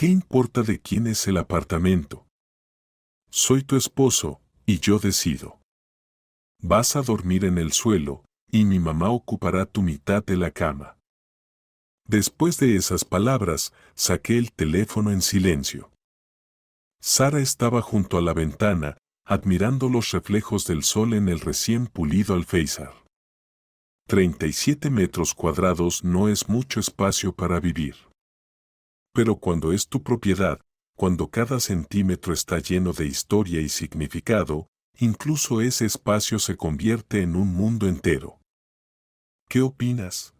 ¿Qué importa de quién es el apartamento? Soy tu esposo, y yo decido. Vas a dormir en el suelo, y mi mamá ocupará tu mitad de la cama. Después de esas palabras, saqué el teléfono en silencio. Sara estaba junto a la ventana, admirando los reflejos del sol en el recién pulido alféizar. 37 metros cuadrados no es mucho espacio para vivir. Pero cuando es tu propiedad, cuando cada centímetro está lleno de historia y significado, incluso ese espacio se convierte en un mundo entero. ¿Qué opinas?,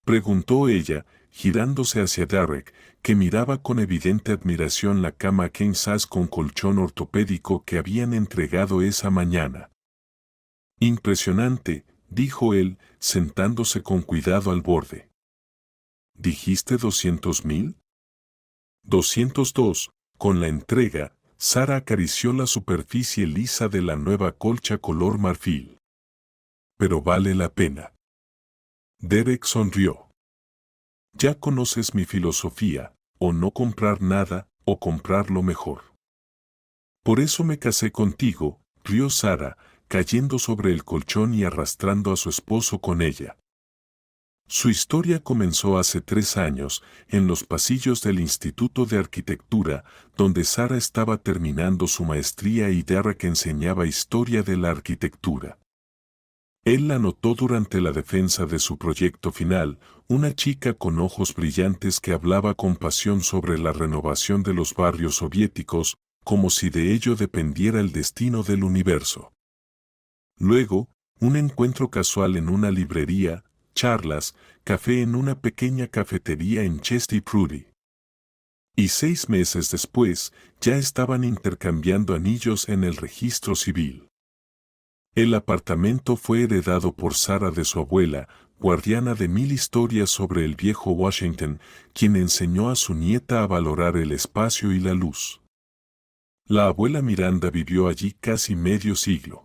preguntó ella, girándose hacia Derek, que miraba con evidente admiración la cama king size con colchón ortopédico que habían entregado esa mañana. Impresionante, dijo él, sentándose con cuidado al borde. ¿Dijiste 200,000? 202, con la entrega, Sara acarició la superficie lisa de la nueva colcha color marfil. Pero vale la pena. Derek sonrió. Ya conoces mi filosofía, o no comprar nada, o comprar lo mejor. Por eso me casé contigo, rió Sara, cayendo sobre el colchón y arrastrando a su esposo con ella. Su historia comenzó hace 3 años, en los pasillos del Instituto de Arquitectura, donde Sara estaba terminando su maestría y Derek enseñaba historia de la arquitectura. Él la notó durante la defensa de su proyecto final, una chica con ojos brillantes que hablaba con pasión sobre la renovación de los barrios soviéticos, como si de ello dependiera el destino del universo. Luego, un encuentro casual en una librería, charlas, café en una pequeña cafetería en Chesty Prudy. Y 6 meses después, ya estaban intercambiando anillos en el registro civil. El apartamento fue heredado por Sara de su abuela, guardiana de 1000 historias sobre el viejo Washington, quien enseñó a su nieta a valorar el espacio y la luz. La abuela Miranda vivió allí casi medio siglo.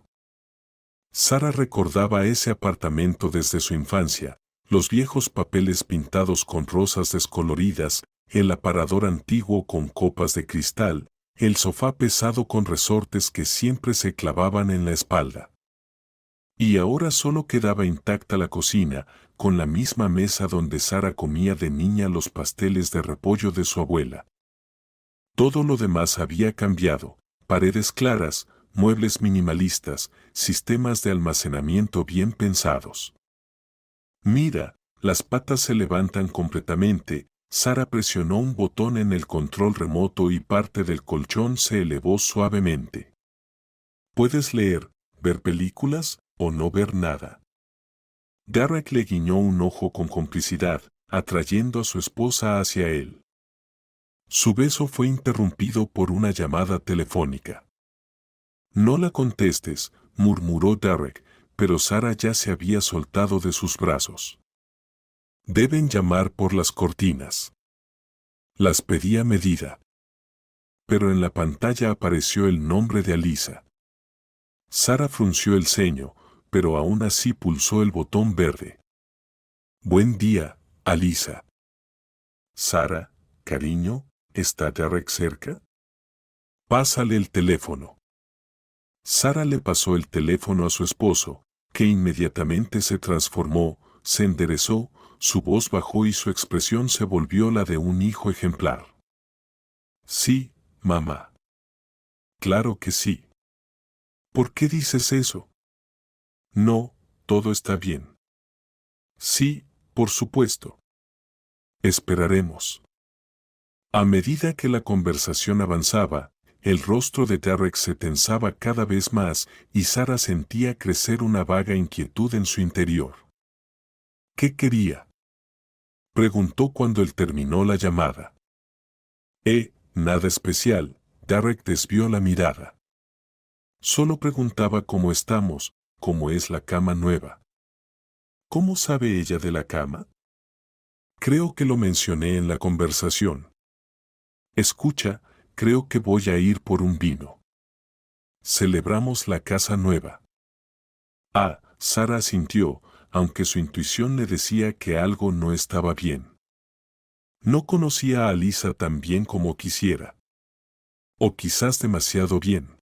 Sara recordaba ese apartamento desde su infancia, los viejos papeles pintados con rosas descoloridas, el aparador antiguo con copas de cristal, el sofá pesado con resortes que siempre se clavaban en la espalda. Y ahora solo quedaba intacta la cocina, con la misma mesa donde Sara comía de niña los pasteles de repollo de su abuela. Todo lo demás había cambiado, paredes claras, muebles minimalistas, sistemas de almacenamiento bien pensados. Mira, las patas se levantan completamente. Sara presionó un botón en el control remoto y parte del colchón se elevó suavemente. ¿Puedes leer, ver películas, o no ver nada? Derek le guiñó un ojo con complicidad, atrayendo a su esposa hacia él. Su beso fue interrumpido por una llamada telefónica. No la contestes, murmuró Derek, pero Sara ya se había soltado de sus brazos. Deben llamar por las cortinas. Las pedí a medida. Pero en la pantalla apareció el nombre de Alisa. Sara frunció el ceño, pero aún así pulsó el botón verde. Buen día, Alisa. Sara, cariño, ¿está Derek cerca? Pásale el teléfono. Sara le pasó el teléfono a su esposo, que inmediatamente se transformó, se enderezó, su voz bajó y su expresión se volvió la de un hijo ejemplar. Sí, mamá. Claro que sí. ¿Por qué dices eso? No, todo está bien. Sí, por supuesto. Esperaremos. A medida que la conversación avanzaba, el rostro de Derek se tensaba cada vez más y Sara sentía crecer una vaga inquietud en su interior. ¿Qué quería?, preguntó cuando él terminó la llamada. Nada especial, Derek desvió la mirada. Solo preguntaba cómo estamos, cómo es la cama nueva. ¿Cómo sabe ella de la cama? Creo que lo mencioné en la conversación. Escucha, creo que voy a ir por un vino. Celebramos la casa nueva. Sara asintió, aunque su intuición le decía que algo no estaba bien. No conocía a Lisa tan bien como quisiera. O quizás demasiado bien.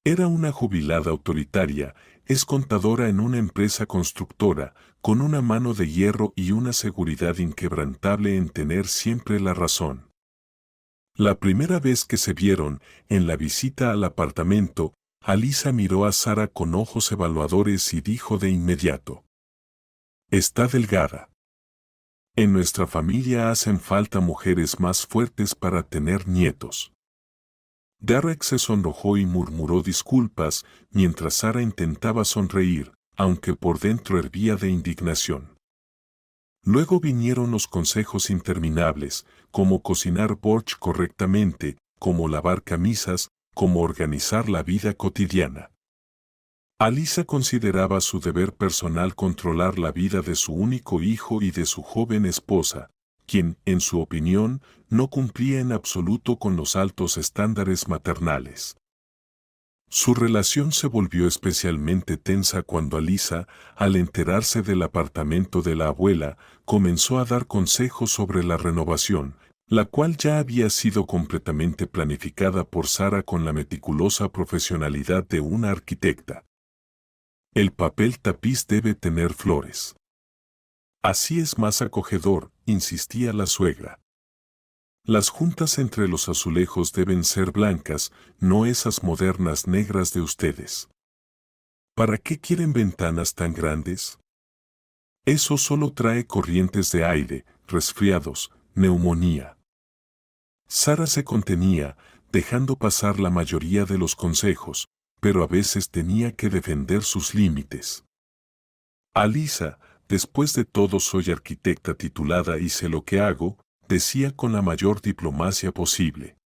Era una jubilada autoritaria, es contadora en una empresa constructora, con una mano de hierro y una seguridad inquebrantable en tener siempre la razón. La primera vez que se vieron, en la visita al apartamento, Alisa miró a Sara con ojos evaluadores y dijo de inmediato: «Está delgada. En nuestra familia hacen falta mujeres más fuertes para tener nietos». Derek se sonrojó y murmuró disculpas, mientras Sara intentaba sonreír, aunque por dentro hervía de indignación. Luego vinieron los consejos interminables, cómo cocinar borscht correctamente, cómo lavar camisas, cómo organizar la vida cotidiana. Alisa consideraba su deber personal controlar la vida de su único hijo y de su joven esposa, quien, en su opinión, no cumplía en absoluto con los altos estándares maternales. Su relación se volvió especialmente tensa cuando Alisa, al enterarse del apartamento de la abuela, comenzó a dar consejos sobre la renovación, la cual ya había sido completamente planificada por Sara con la meticulosa profesionalidad de una arquitecta. El papel tapiz debe tener flores. Así es más acogedor, insistía la suegra. Las juntas entre los azulejos deben ser blancas, no esas modernas negras de ustedes. ¿Para qué quieren ventanas tan grandes? Eso solo trae corrientes de aire, resfriados, neumonía. Sara se contenía, dejando pasar la mayoría de los consejos, pero a veces tenía que defender sus límites. Alisa, después de todo soy arquitecta titulada y sé lo que hago, decía con la mayor diplomacia posible.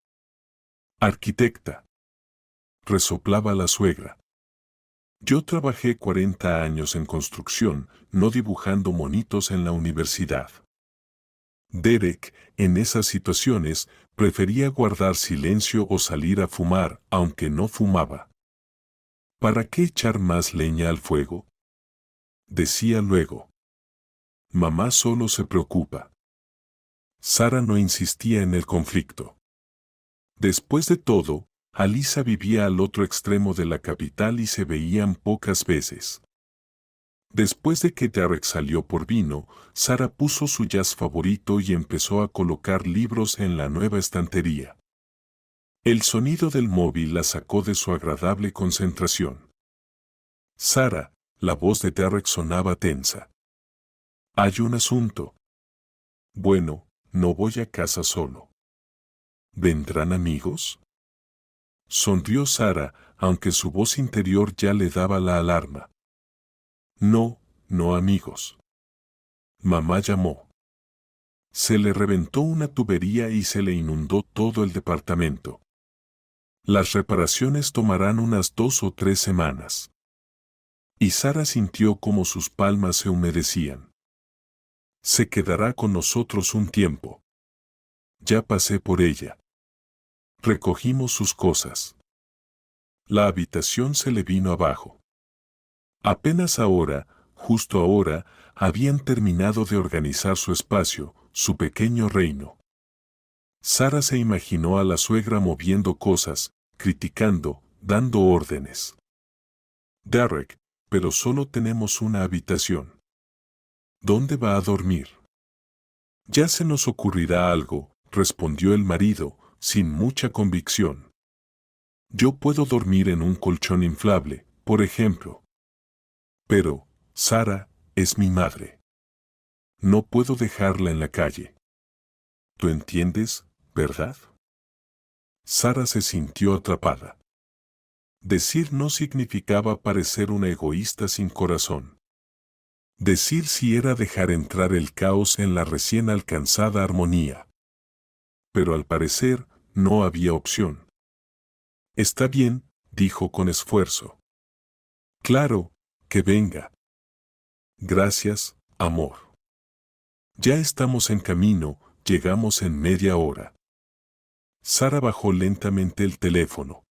Arquitecta. Resoplaba la suegra. Yo trabajé 40 años en construcción, no dibujando monitos en la universidad. Derek, en esas situaciones, prefería guardar silencio o salir a fumar, aunque no fumaba. ¿Para qué echar más leña al fuego? Decía luego. Mamá solo se preocupa. Sara no insistía en el conflicto. Después de todo, Alisa vivía al otro extremo de la capital y se veían pocas veces. Después de que Derek salió por vino, Sara puso su jazz favorito y empezó a colocar libros en la nueva estantería. El sonido del móvil la sacó de su agradable concentración. Sara, la voz de Derek sonaba tensa. Hay un asunto. Bueno, no voy a casa solo. ¿Vendrán amigos? Sonrió Sara, aunque su voz interior ya le daba la alarma. No, no amigos. Mamá llamó. Se le reventó una tubería y se le inundó todo el departamento. Las reparaciones tomarán unas 2 o 3 semanas. Y Sara sintió como sus palmas se humedecían. Se quedará con nosotros un tiempo. Ya pasé por ella. Recogimos sus cosas. La habitación se le vino abajo. Apenas ahora, justo ahora, habían terminado de organizar su espacio, su pequeño reino. Sara se imaginó a la suegra moviendo cosas, criticando, dando órdenes. Derek, pero solo tenemos una habitación. ¿Dónde va a dormir? Ya se nos ocurrirá algo, respondió el marido, sin mucha convicción. Yo puedo dormir en un colchón inflable, por ejemplo. Pero, Sara, es mi madre. No puedo dejarla en la calle. ¿Tú entiendes, verdad? Sara se sintió atrapada. Decir no significaba parecer una egoísta sin corazón. Decir sí era dejar entrar el caos en la recién alcanzada armonía. Pero al parecer, no había opción. Está bien, dijo con esfuerzo. Claro, que venga. Gracias, amor. Ya estamos en camino, llegamos en media hora. Sara bajó lentamente el teléfono.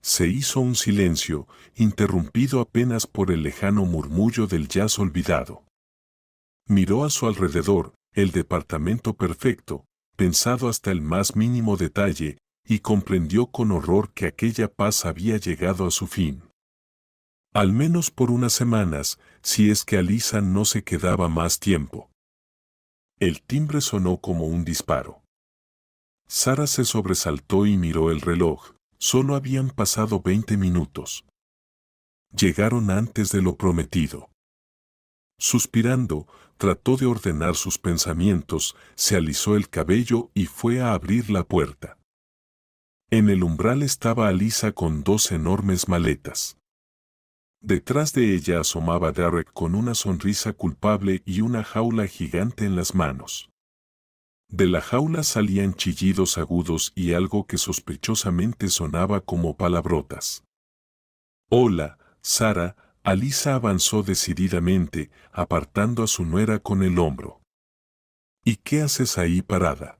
Se hizo un silencio, interrumpido apenas por el lejano murmullo del jazz olvidado. Miró a su alrededor, el departamento perfecto, pensado hasta el más mínimo detalle, y comprendió con horror que aquella paz había llegado a su fin. Al menos por unas semanas, si es que Alisa no se quedaba más tiempo. El timbre sonó como un disparo. Sara se sobresaltó y miró el reloj. Solo habían pasado 20 minutos. Llegaron antes de lo prometido. Suspirando, trató de ordenar sus pensamientos, se alisó el cabello y fue a abrir la puerta. En el umbral estaba Alisa con 2 enormes maletas. Detrás de ella asomaba Derek con una sonrisa culpable y una jaula gigante en las manos. De la jaula salían chillidos agudos y algo que sospechosamente sonaba como palabrotas. «Hola, Sara», Alisa avanzó decididamente, apartando a su nuera con el hombro. «¿Y qué haces ahí parada?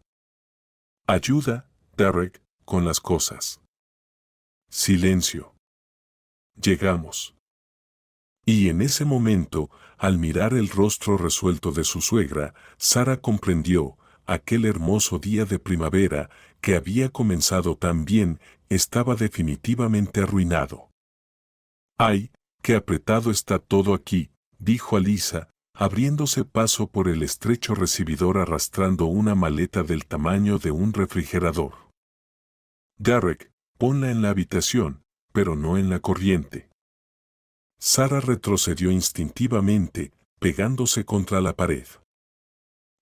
Ayuda, Derek, con las cosas». Silencio. Llegamos. Y en ese momento, al mirar el rostro resuelto de su suegra, Sara comprendió, aquel hermoso día de primavera, que había comenzado tan bien, estaba definitivamente arruinado. «¡Ay, qué apretado está todo aquí!», dijo Alisa, abriéndose paso por el estrecho recibidor arrastrando una maleta del tamaño de un refrigerador. «Derek, ponla en la habitación, pero no en la corriente». Sara retrocedió instintivamente, pegándose contra la pared.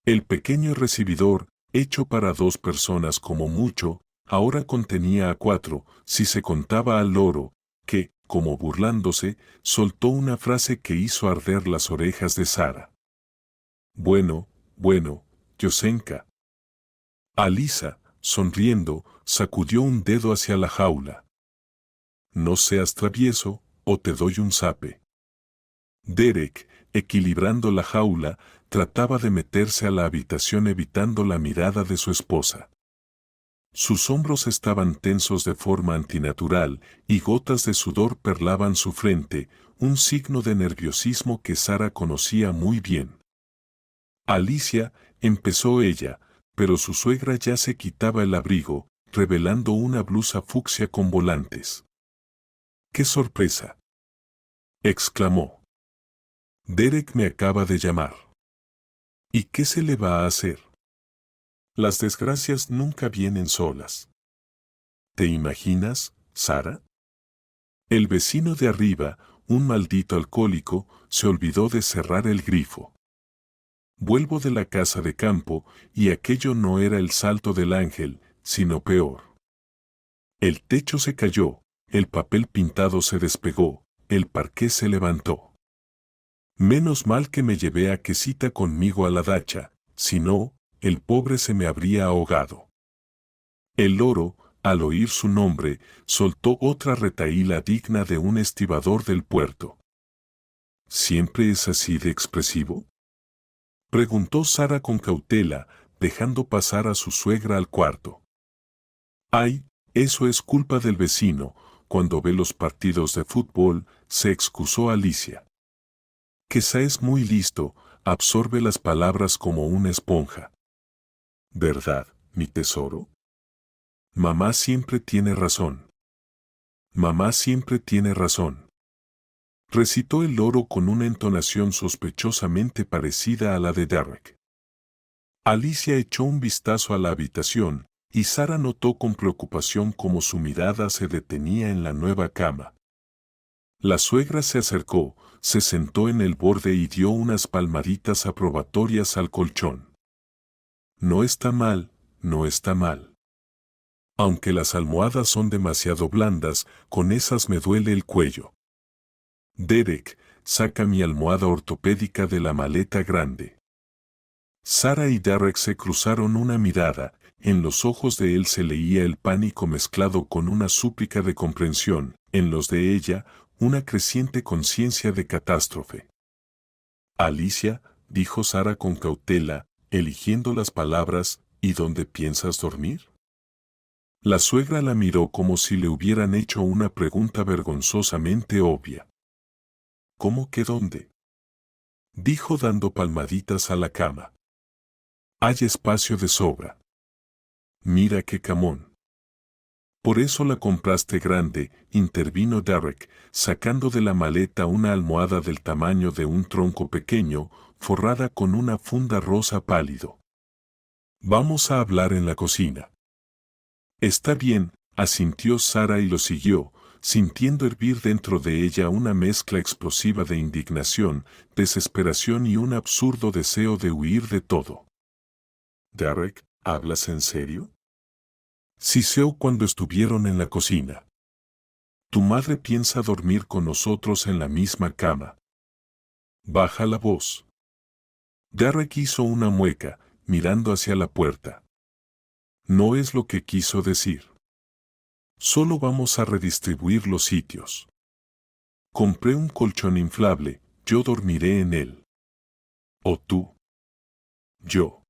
El pequeño recibidor, hecho para 2 personas como mucho, ahora contenía a 4, si se contaba al loro, que, como burlándose, soltó una frase que hizo arder las orejas de Sara. «Bueno, Yosenka». Alisa, sonriendo, sacudió un dedo hacia la jaula. «No seas travieso, o te doy un zape». Derek, equilibrando la jaula, trataba de meterse a la habitación evitando la mirada de su esposa. Sus hombros estaban tensos de forma antinatural y gotas de sudor perlaban su frente, un signo de nerviosismo que Sara conocía muy bien. «Alicia», empezó ella, pero su suegra ya se quitaba el abrigo, revelando una blusa fucsia con volantes. «¡Qué sorpresa!», exclamó. «Derek me acaba de llamar». «¿Y qué se le va a hacer? Las desgracias nunca vienen solas». «¿Te imaginas, Sara? El vecino de arriba, un maldito alcohólico, se olvidó de cerrar el grifo. Vuelvo de la casa de campo y aquello no era el salto del ángel, sino peor. El techo se cayó, el papel pintado se despegó, el parqué se levantó. Menos mal que me llevé a Quesita conmigo a la dacha, si no, el pobre se me habría ahogado». El loro, al oír su nombre, soltó otra retahíla digna de un estibador del puerto. «¿Siempre es así de expresivo?», preguntó Sara con cautela, dejando pasar a su suegra al cuarto. «Ay, eso es culpa del vecino, cuando ve los partidos de fútbol», se excusó Alicia. «Quizá es muy listo, absorbe las palabras como una esponja». «¿Verdad, mi tesoro? Mamá siempre tiene razón. Mamá siempre tiene razón», recitó el loro con una entonación sospechosamente parecida a la de Derek. Alicia echó un vistazo a la habitación, y Sara notó con preocupación cómo su mirada se detenía en la nueva cama. La suegra se acercó, se sentó en el borde y dio unas palmaditas aprobatorias al colchón. «No está mal, no está mal. Aunque las almohadas son demasiado blandas, con esas me duele el cuello. Derek, saca mi almohada ortopédica de la maleta grande». Sara y Derek se cruzaron una mirada, en los ojos de él se leía el pánico mezclado con una súplica de comprensión, en los de ella, una creciente conciencia de catástrofe. «Alicia», dijo Sara con cautela, eligiendo las palabras, «¿y dónde piensas dormir?». La suegra la miró como si le hubieran hecho una pregunta vergonzosamente obvia. «¿Cómo que dónde?», dijo dando palmaditas a la cama. Hay espacio de sobra. Mira qué camón. Por eso la compraste grande, intervino Derek, sacando de la maleta una almohada del tamaño de un tronco pequeño, forrada con una funda rosa pálido. Vamos a hablar en la cocina. Está bien, asintió Sara y lo siguió, sintiendo hervir dentro de ella una mezcla explosiva de indignación, desesperación y un absurdo deseo de huir de todo. Derek, ¿hablas en serio? Siseó cuando estuvieron en la cocina. Tu madre piensa dormir con nosotros en la misma cama. Baja la voz. Derek hizo una mueca, mirando hacia la puerta. No es lo que quiso decir. Solo vamos a redistribuir los sitios. Compré un colchón inflable, yo dormiré en él. ¿O tú? Yo.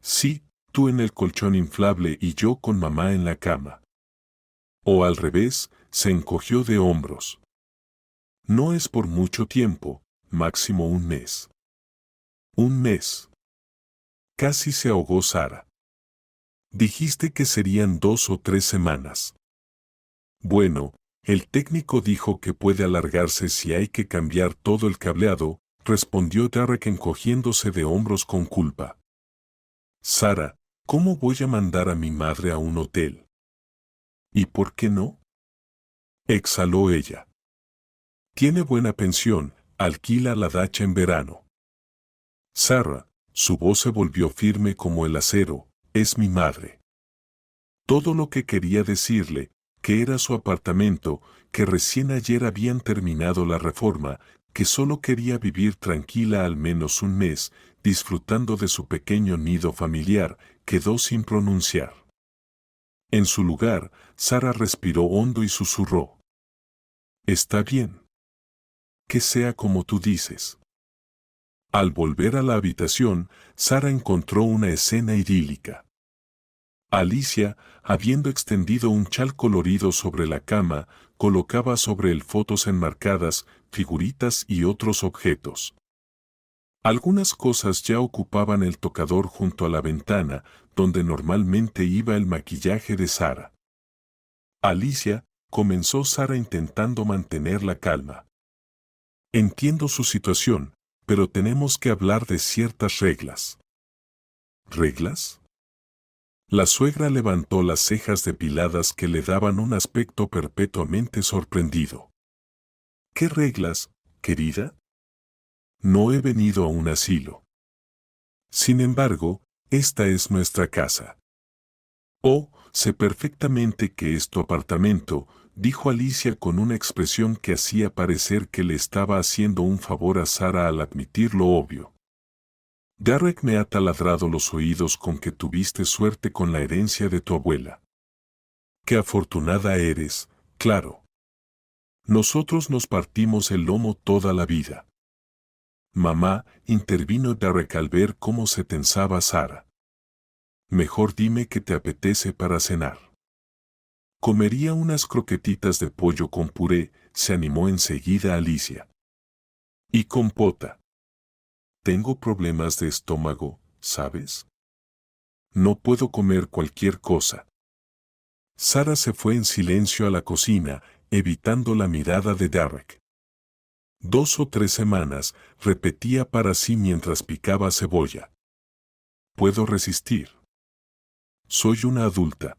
Sí, tú en el colchón inflable y yo con mamá en la cama. O al revés, se encogió de hombros. No es por mucho tiempo, máximo un mes. Un mes. Casi se ahogó Sara. Dijiste que serían 2 o 3 semanas. Bueno, el técnico dijo que puede alargarse si hay que cambiar todo el cableado, respondió Derek encogiéndose de hombros con culpa. Sara, ¿cómo voy a mandar a mi madre a un hotel? ¿Y por qué no? Exhaló ella. Tiene buena pensión, alquila la dacha en verano. Sara, su voz se volvió firme como el acero, es mi madre. Todo lo que quería decirle, que era su apartamento, que recién ayer habían terminado la reforma, que solo quería vivir tranquila al menos un mes, disfrutando de su pequeño nido familiar, quedó sin pronunciar. En su lugar, Sara respiró hondo y susurró. Está bien. Que sea como tú dices. Al volver a la habitación, Sara encontró una escena idílica. Alicia, habiendo extendido un chal colorido sobre la cama, colocaba sobre él fotos enmarcadas, figuritas y otros objetos. Algunas cosas ya ocupaban el tocador junto a la ventana, donde normalmente iba el maquillaje de Sara. Alicia, comenzó Sara intentando mantener la calma. Entiendo su situación, pero tenemos que hablar de ciertas reglas. ¿Reglas? La suegra levantó las cejas depiladas que le daban un aspecto perpetuamente sorprendido. ¿Qué reglas, querida? No he venido a un asilo. Sin embargo, esta es nuestra casa. Oh, sé perfectamente que es tu apartamento, dijo Alicia con una expresión que hacía parecer que le estaba haciendo un favor a Sara al admitir lo obvio. Derek me ha taladrado los oídos con que tuviste suerte con la herencia de tu abuela. Qué afortunada eres, claro. Nosotros nos partimos el lomo toda la vida. Mamá, intervino Derek al ver cómo se tensaba Sara. Mejor dime qué te apetece para cenar. Comería unas croquetitas de pollo con puré, se animó enseguida Alicia. Y compota. Tengo problemas de estómago, ¿sabes? No puedo comer cualquier cosa. Sara se fue en silencio a la cocina, evitando la mirada de Derek. 2 o 3 semanas, repetía para sí mientras picaba cebolla. Puedo resistir. Soy una adulta.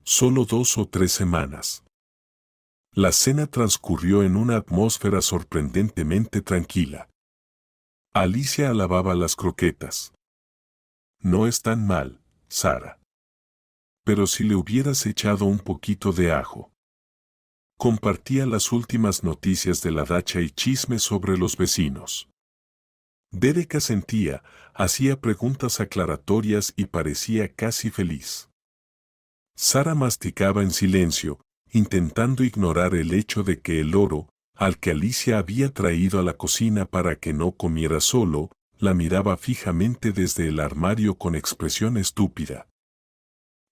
Solo 2 o 3 semanas. La cena transcurrió en una atmósfera sorprendentemente tranquila. Alicia alababa las croquetas. No están mal, Sara. Pero si le hubieras echado un poquito de ajo. Compartía las últimas noticias de la dacha y chismes sobre los vecinos. Derek asentía, hacía preguntas aclaratorias y parecía casi feliz. Sara masticaba en silencio, intentando ignorar el hecho de que el loro, al que Alicia había traído a la cocina para que no comiera solo, la miraba fijamente desde el armario con expresión estúpida.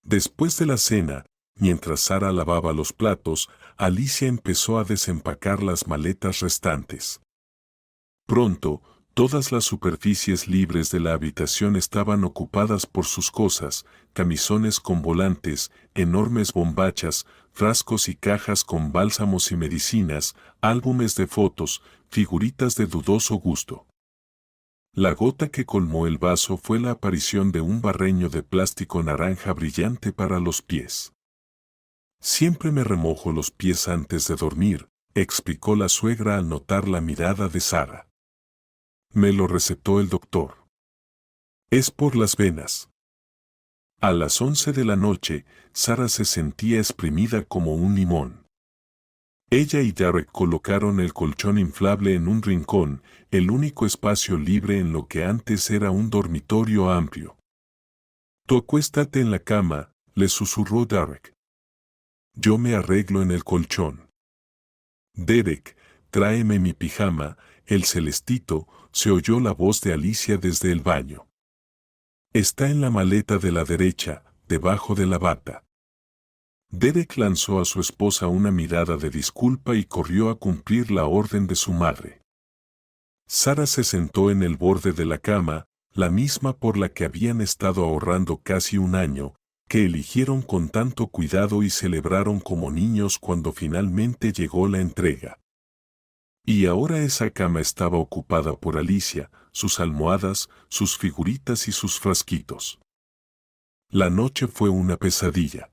Después de la cena, mientras Sara lavaba los platos, Alicia empezó a desempacar las maletas restantes. Pronto, Todas las superficies libres de la habitación estaban ocupadas por sus cosas, camisones con volantes, enormes bombachas, frascos y cajas con bálsamos y medicinas, álbumes de fotos, figuritas de dudoso gusto. La gota que colmó el vaso fue la aparición de un barreño de plástico naranja brillante para los pies. Siempre me remojo los pies antes de dormir, explicó la suegra al notar la mirada de Sara. Me lo recetó el doctor. Es por las venas. A las 11 de la noche, Sara se sentía exprimida como un limón. Ella y Derek colocaron el colchón inflable en un rincón, el único espacio libre en lo que antes era un dormitorio amplio. Tú acuéstate en la cama, le susurró Derek. Yo me arreglo en el colchón. Derek, tráeme mi pijama, el celestito, se oyó la voz de Alicia desde el baño. Está en la maleta de la derecha, debajo de la bata. Derek lanzó a su esposa una mirada de disculpa y corrió a cumplir la orden de su madre. Sara se sentó en el borde de la cama, la misma por la que habían estado ahorrando casi un año, que eligieron con tanto cuidado y celebraron como niños cuando finalmente llegó la entrega. Y ahora esa cama estaba ocupada por Alicia, sus almohadas, sus figuritas y sus frasquitos. La noche fue una pesadilla.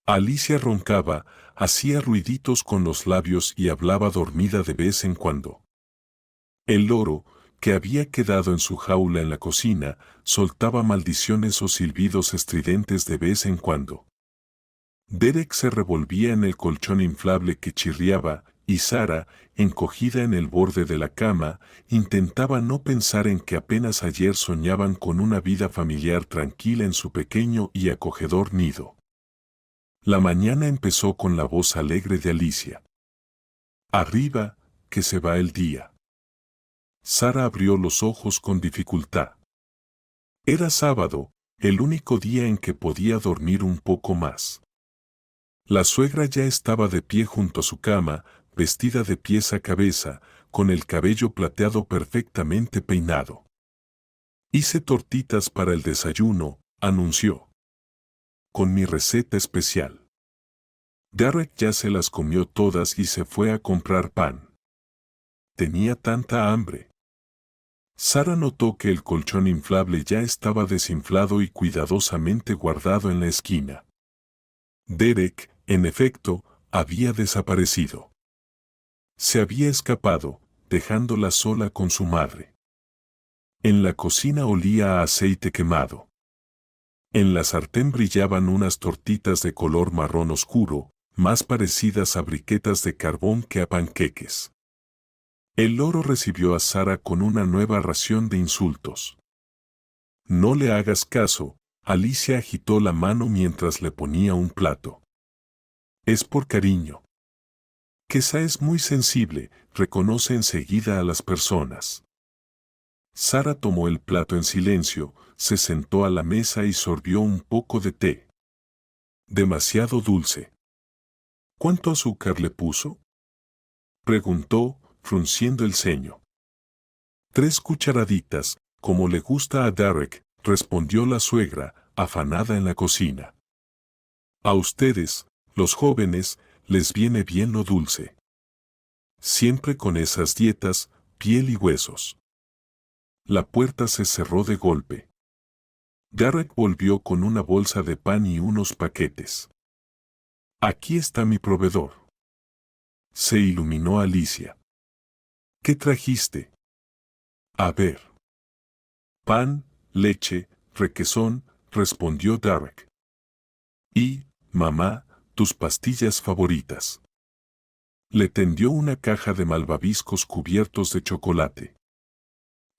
Alicia roncaba, hacía ruiditos con los labios y hablaba dormida de vez en cuando. El loro, que había quedado en su jaula en la cocina, soltaba maldiciones o silbidos estridentes de vez en cuando. Derek se revolvía en el colchón inflable que chirriaba, y Sara, encogida en el borde de la cama, intentaba no pensar en que apenas ayer soñaban con una vida familiar tranquila en su pequeño y acogedor nido. La mañana empezó con la voz alegre de Alicia. Arriba, que se va el día. Sara abrió los ojos con dificultad. Era sábado, el único día en que podía dormir un poco más. La suegra ya estaba de pie junto a su cama, vestida de pies a cabeza, con el cabello plateado perfectamente peinado. Hice tortitas para el desayuno, anunció. Con mi receta especial. Derek ya se las comió todas y se fue a comprar pan. Tenía tanta hambre. Sara notó que el colchón inflable ya estaba desinflado y cuidadosamente guardado en la esquina. Derek, en efecto, había desaparecido. Se había escapado, dejándola sola con su madre. En la cocina olía a aceite quemado. En la sartén brillaban unas tortitas de color marrón oscuro, más parecidas a briquetas de carbón que a panqueques. El loro recibió a Sara con una nueva ración de insultos. No le hagas caso, Alicia agitó la mano mientras le ponía un plato. Es por cariño. Quizá es muy sensible, reconoce enseguida a las personas. Sara tomó el plato en silencio, se sentó a la mesa y sorbió un poco de té. Demasiado dulce. ¿Cuánto azúcar le puso? Preguntó, frunciendo el ceño. 3 cucharaditas, como le gusta a Derek, respondió la suegra, afanada en la cocina. A ustedes, los jóvenes, les viene bien lo dulce. Siempre con esas dietas, piel y huesos. La puerta se cerró de golpe. Derek volvió con una bolsa de pan y unos paquetes. Aquí está mi proveedor. Se iluminó Alicia. ¿Qué trajiste? A ver. Pan, leche, requesón, respondió Derek. Y, mamá, tus pastillas favoritas. Le tendió una caja de malvaviscos cubiertos de chocolate.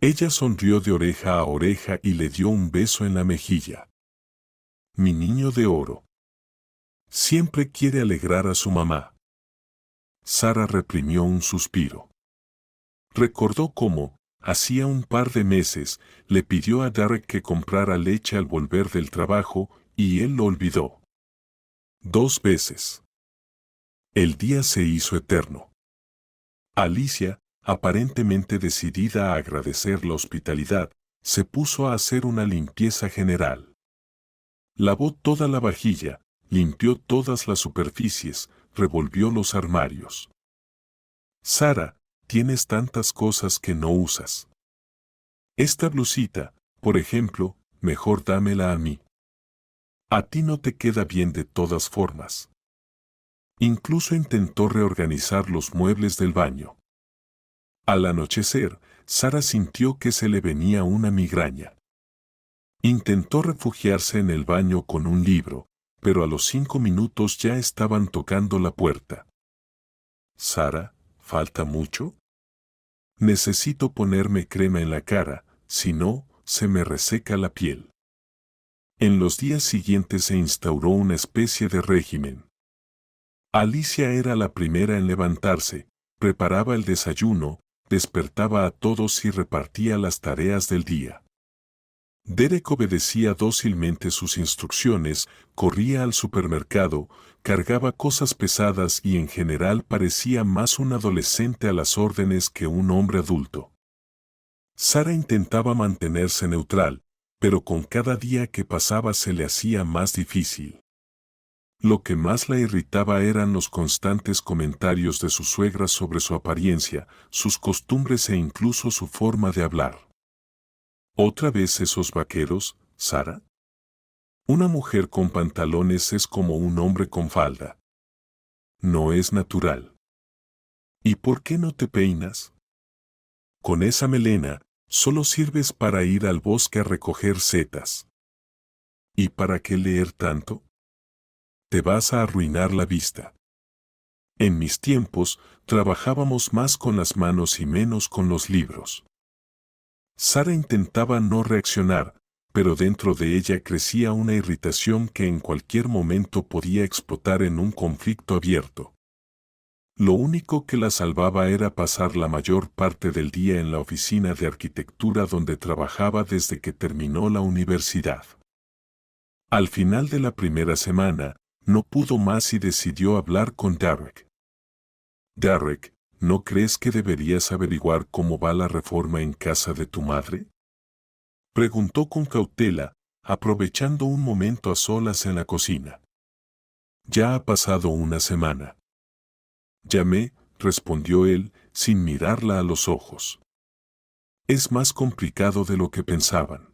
Ella sonrió de oreja a oreja y le dio un beso en la mejilla. Mi niño de oro. Siempre quiere alegrar a su mamá. Sara reprimió un suspiro. Recordó cómo, hacía un par de meses, le pidió a Derek que comprara leche al volver del trabajo, y él lo olvidó. 2 veces. El día se hizo eterno. Alicia, aparentemente decidida a agradecer la hospitalidad, se puso a hacer una limpieza general. Lavó toda la vajilla, limpió todas las superficies, revolvió los armarios. Sara, tienes tantas cosas que no usas. Esta blusita, por ejemplo, mejor dámela a mí. A ti no te queda bien de todas formas. Incluso intentó reorganizar los muebles del baño. Al anochecer, Sara sintió que se le venía una migraña. Intentó refugiarse en el baño con un libro, pero a los 5 minutos ya estaban tocando la puerta. Sara, ¿falta mucho? Necesito ponerme crema en la cara, si no, se me reseca la piel. En los días siguientes se instauró una especie de régimen. Alicia era la primera en levantarse, preparaba el desayuno, despertaba a todos y repartía las tareas del día. Derek obedecía dócilmente sus instrucciones, corría al supermercado, cargaba cosas pesadas y en general parecía más un adolescente a las órdenes que un hombre adulto. Sara intentaba mantenerse neutral, pero con cada día que pasaba se le hacía más difícil. Lo que más la irritaba eran los constantes comentarios de su suegra sobre su apariencia, sus costumbres e incluso su forma de hablar. ¿Otra vez esos vaqueros, Sara? Una mujer con pantalones es como un hombre con falda. No es natural. ¿Y por qué no te peinas? Con esa melena, solo sirves para ir al bosque a recoger setas. ¿Y para qué leer tanto? Te vas a arruinar la vista. En mis tiempos, trabajábamos más con las manos y menos con los libros. Sara intentaba no reaccionar, pero dentro de ella crecía una irritación que en cualquier momento podía explotar en un conflicto abierto. Lo único que la salvaba era pasar la mayor parte del día en la oficina de arquitectura donde trabajaba desde que terminó la universidad. Al final de la primera semana, no pudo más y decidió hablar con Derek. Derek, ¿no crees que deberías averiguar cómo va la reforma en casa de tu madre? Preguntó con cautela, aprovechando un momento a solas en la cocina. Ya ha pasado una semana. Llamé, respondió él, sin mirarla a los ojos. Es más complicado de lo que pensaban.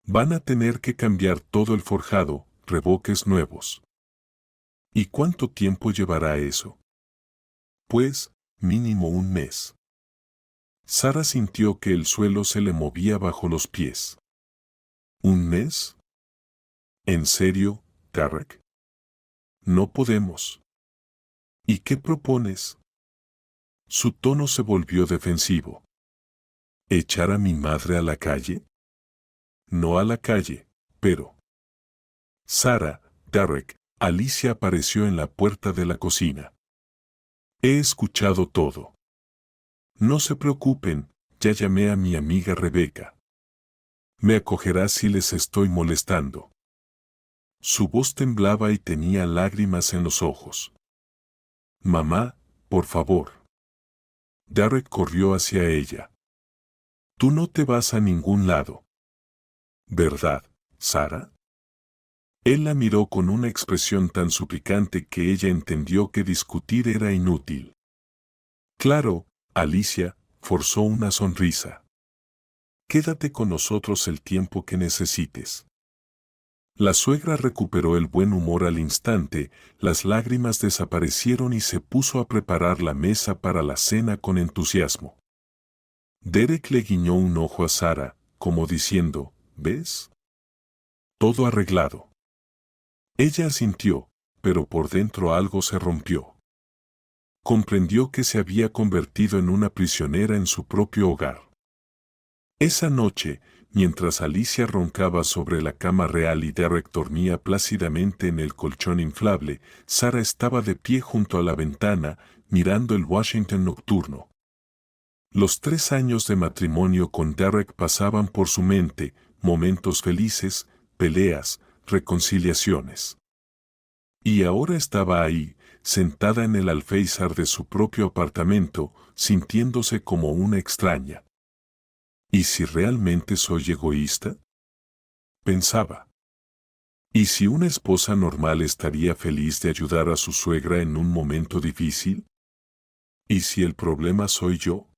Van a tener que cambiar todo el forjado, revoques nuevos. ¿Y cuánto tiempo llevará eso? Pues, mínimo un mes. Sara sintió que el suelo se le movía bajo los pies. ¿Un mes? ¿En serio, Derek? No podemos. ¿Y qué propones? Su tono se volvió defensivo. ¿Echar a mi madre a la calle? No a la calle, pero... Sara, Derek, Alicia apareció en la puerta de la cocina. He escuchado todo. No se preocupen, ya llamé a mi amiga Rebeca. Me acogerá si les estoy molestando. Su voz temblaba y tenía lágrimas en los ojos. Mamá, por favor. Derek corrió hacia ella. Tú no te vas a ningún lado. ¿Verdad, Sara? Él la miró con una expresión tan suplicante que ella entendió que discutir era inútil. Claro, Alicia, forzó una sonrisa. Quédate con nosotros el tiempo que necesites. La suegra recuperó el buen humor al instante, las lágrimas desaparecieron y se puso a preparar la mesa para la cena con entusiasmo. Derek le guiñó un ojo a Sara, como diciendo, ¿ves? Todo arreglado. Ella asintió, pero por dentro algo se rompió. Comprendió que se había convertido en una prisionera en su propio hogar. Esa noche, mientras Alicia roncaba sobre la cama real y Derek dormía plácidamente en el colchón inflable, Sara estaba de pie junto a la ventana, mirando el Washington nocturno. Los 3 años de matrimonio con Derek pasaban por su mente, momentos felices, peleas, reconciliaciones. Y ahora estaba ahí, sentada en el alféizar de su propio apartamento, sintiéndose como una extraña. ¿Y si realmente soy egoísta? Pensaba. ¿Y si una esposa normal estaría feliz de ayudar a su suegra en un momento difícil? ¿Y si el problema soy yo?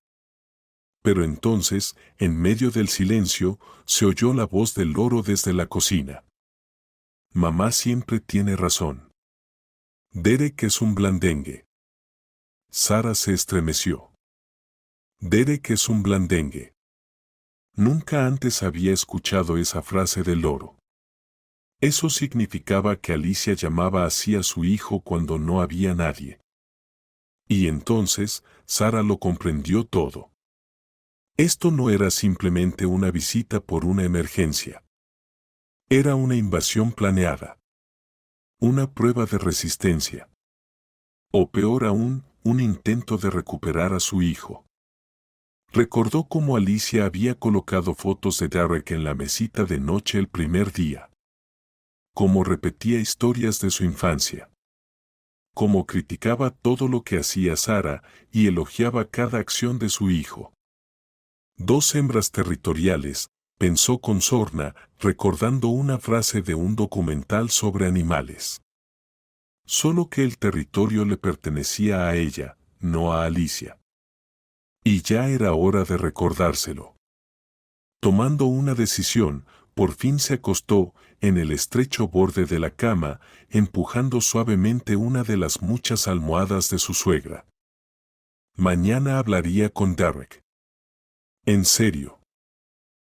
Pero entonces, en medio del silencio, se oyó la voz del loro desde la cocina. Mamá siempre tiene razón. Derek es un blandengue. Sara se estremeció. Derek es un blandengue. Nunca antes había escuchado esa frase del loro. Eso significaba que Alicia llamaba así a su hijo cuando no había nadie. Y entonces, Sara lo comprendió todo. Esto no era simplemente una visita por una emergencia. Era una invasión planeada. Una prueba de resistencia. O peor aún, un intento de recuperar a su hijo. Recordó cómo Alicia había colocado fotos de Derek en la mesita de noche el primer día. Cómo repetía historias de su infancia. Cómo criticaba todo lo que hacía Sara y elogiaba cada acción de su hijo. Dos hembras territoriales, pensó con sorna, recordando una frase de un documental sobre animales. Solo que el territorio le pertenecía a ella, no a Alicia. Y ya era hora de recordárselo. Tomando una decisión, por fin se acostó en el estrecho borde de la cama, empujando suavemente una de las muchas almohadas de su suegra. Mañana hablaría con Derek. En serio.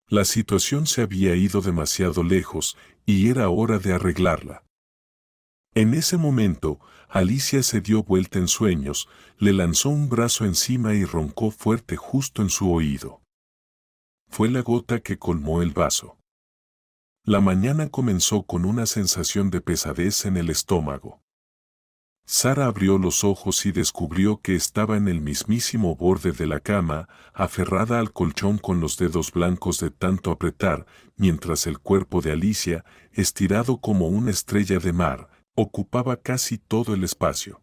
La situación se había ido demasiado lejos y era hora de arreglarla. En ese momento, Alicia se dio vuelta en sueños, le lanzó un brazo encima y roncó fuerte justo en su oído. Fue la gota que colmó el vaso. La mañana comenzó con una sensación de pesadez en el estómago. Sara abrió los ojos y descubrió que estaba en el mismísimo borde de la cama, aferrada al colchón con los dedos blancos de tanto apretar, mientras el cuerpo de Alicia, estirado como una estrella de mar, ocupaba casi todo el espacio.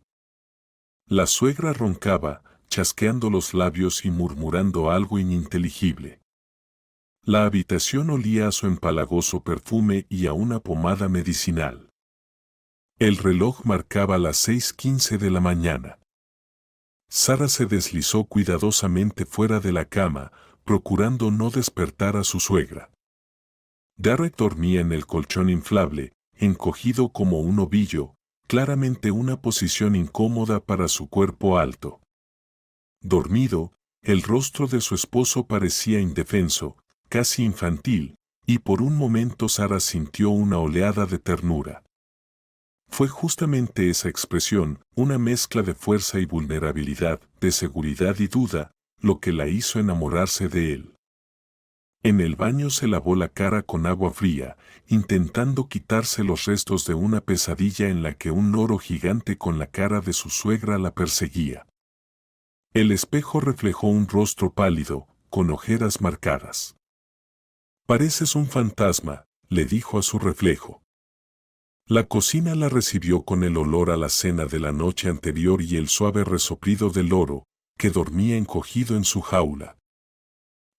La suegra roncaba, chasqueando los labios y murmurando algo ininteligible. La habitación olía a su empalagoso perfume y a una pomada medicinal. El reloj marcaba las 6:15 de la mañana. Sara se deslizó cuidadosamente fuera de la cama, procurando no despertar a su suegra. Derek dormía en el colchón inflable, encogido como un ovillo, claramente una posición incómoda para su cuerpo alto. Dormido, el rostro de su esposo parecía indefenso, casi infantil, y por un momento Sara sintió una oleada de ternura. Fue justamente esa expresión, una mezcla de fuerza y vulnerabilidad, de seguridad y duda, lo que la hizo enamorarse de él. En el baño se lavó la cara con agua fría, intentando quitarse los restos de una pesadilla en la que un loro gigante con la cara de su suegra la perseguía. El espejo reflejó un rostro pálido, con ojeras marcadas. «Pareces un fantasma», le dijo a su reflejo. La cocina la recibió con el olor a la cena de la noche anterior y el suave resoplido del loro, que dormía encogido en su jaula.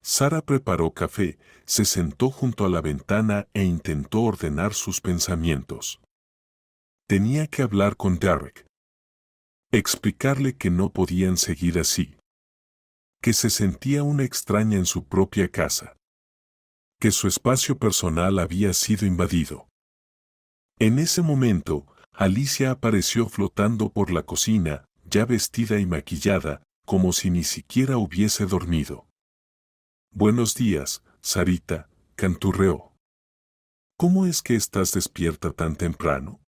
Sara preparó café, se sentó junto a la ventana e intentó ordenar sus pensamientos. Tenía que hablar con Derek. Explicarle que no podían seguir así. Que se sentía una extraña en su propia casa. Que su espacio personal había sido invadido. En ese momento, Alicia apareció flotando por la cocina, ya vestida y maquillada, como si ni siquiera hubiese dormido. «Buenos días, Sarita», canturreó. «¿Cómo es que estás despierta tan temprano?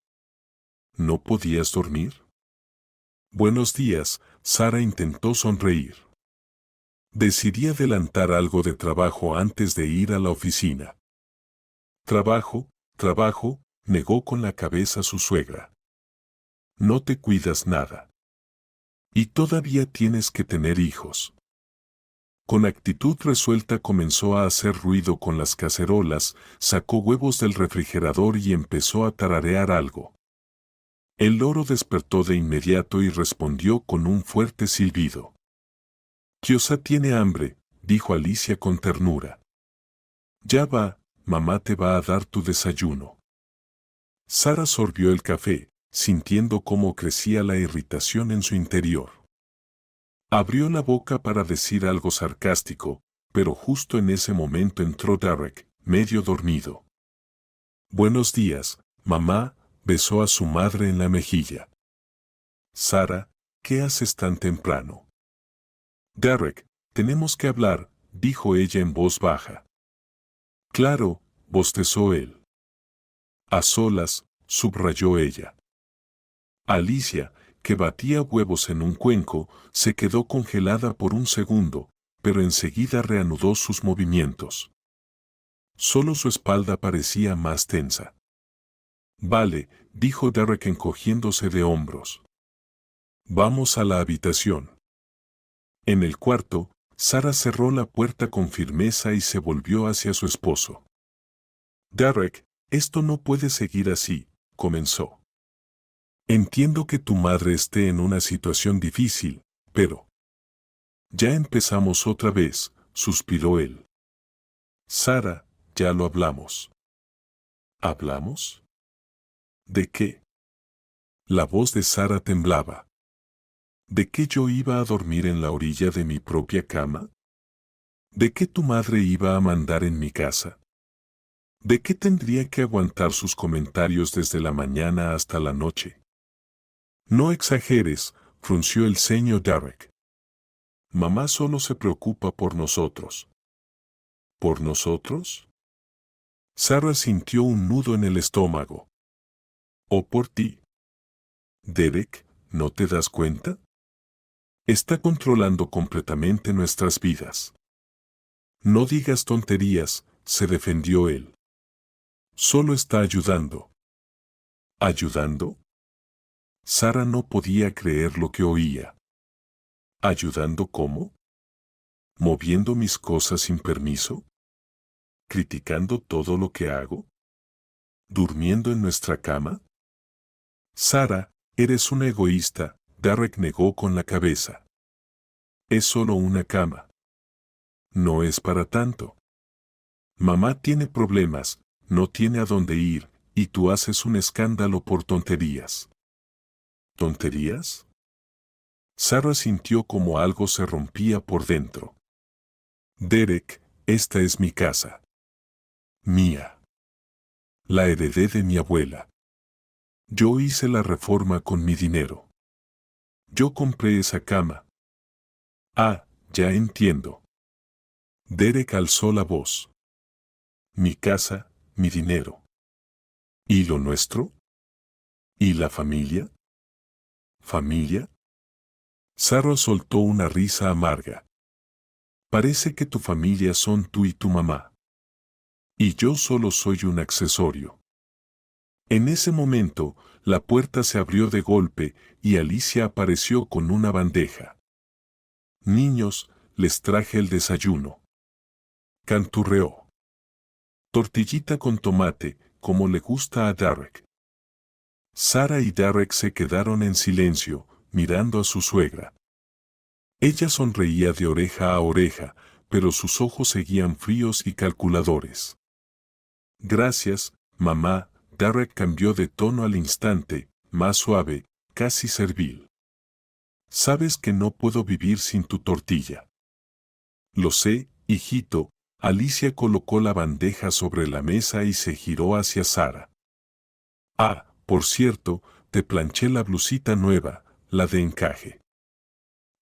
¿No podías dormir?» «Buenos días», Sara intentó sonreír. Decidí adelantar algo de trabajo antes de ir a la oficina. «Trabajo, trabajo», negó con la cabeza su suegra. «No te cuidas nada. Y todavía tienes que tener hijos». Con actitud resuelta comenzó a hacer ruido con las cacerolas, sacó huevos del refrigerador y empezó a tararear algo. El loro despertó de inmediato y respondió con un fuerte silbido. Kiosa tiene hambre, dijo Alicia con ternura. Ya va, mamá te va a dar tu desayuno. Sara sorbió el café, sintiendo cómo crecía la irritación en su interior. Abrió la boca para decir algo sarcástico, pero justo en ese momento entró Derek, medio dormido. Buenos días, mamá, besó a su madre en la mejilla. Sara, ¿qué haces tan temprano? Derek, tenemos que hablar, dijo ella en voz baja. Claro, bostezó él. A solas, subrayó ella. Alicia, que batía huevos en un cuenco, se quedó congelada por un segundo, pero enseguida reanudó sus movimientos. Solo su espalda parecía más tensa. Vale, dijo Derek encogiéndose de hombros. Vamos a la habitación. En el cuarto, Sara cerró la puerta con firmeza y se volvió hacia su esposo. Derek, esto no puede seguir así, comenzó. Entiendo que tu madre esté en una situación difícil, pero... Ya empezamos otra vez, suspiró él. Sara, ya lo hablamos. ¿Hablamos? ¿De qué? La voz de Sara temblaba. ¿De qué yo iba a dormir en la orilla de mi propia cama? ¿De qué tu madre iba a mandar en mi casa? ¿De qué tendría que aguantar sus comentarios desde la mañana hasta la noche? No exageres, frunció el ceño Derek. Mamá solo se preocupa por nosotros. ¿Por nosotros? Sara sintió un nudo en el estómago. ¿O por ti? Derek, ¿no te das cuenta? Está controlando completamente nuestras vidas. No digas tonterías, se defendió él. Solo está ayudando. ¿Ayudando? Sara no podía creer lo que oía. ¿Ayudando cómo? ¿Moviendo mis cosas sin permiso? ¿Criticando todo lo que hago? ¿Durmiendo en nuestra cama? Sara, eres una egoísta, Derek negó con la cabeza. Es solo una cama. No es para tanto. Mamá tiene problemas, no tiene a dónde ir, y tú haces un escándalo por tonterías. ¿Tonterías? Sara sintió como algo se rompía por dentro. Derek, esta es mi casa. Mía. La heredé de mi abuela. Yo hice la reforma con mi dinero. Yo compré esa cama. Ah, ya entiendo. Derek alzó la voz. Mi casa, mi dinero. ¿Y lo nuestro? ¿Y la familia? ¿Familia? Sara soltó una risa amarga. Parece que tu familia son tú y tu mamá. Y yo solo soy un accesorio. En ese momento, la puerta se abrió de golpe y Alicia apareció con una bandeja. Niños, les traje el desayuno. Canturreó. Tortillita con tomate, como le gusta a Derek. Sara y Derek se quedaron en silencio, mirando a su suegra. Ella sonreía de oreja a oreja, pero sus ojos seguían fríos y calculadores. Gracias, mamá. Derek cambió de tono al instante, más suave, casi servil. Sabes que no puedo vivir sin tu tortilla. Lo sé, hijito. Alicia colocó la bandeja sobre la mesa y se giró hacia Sara. Ah, por cierto, te planché la blusita nueva, la de encaje.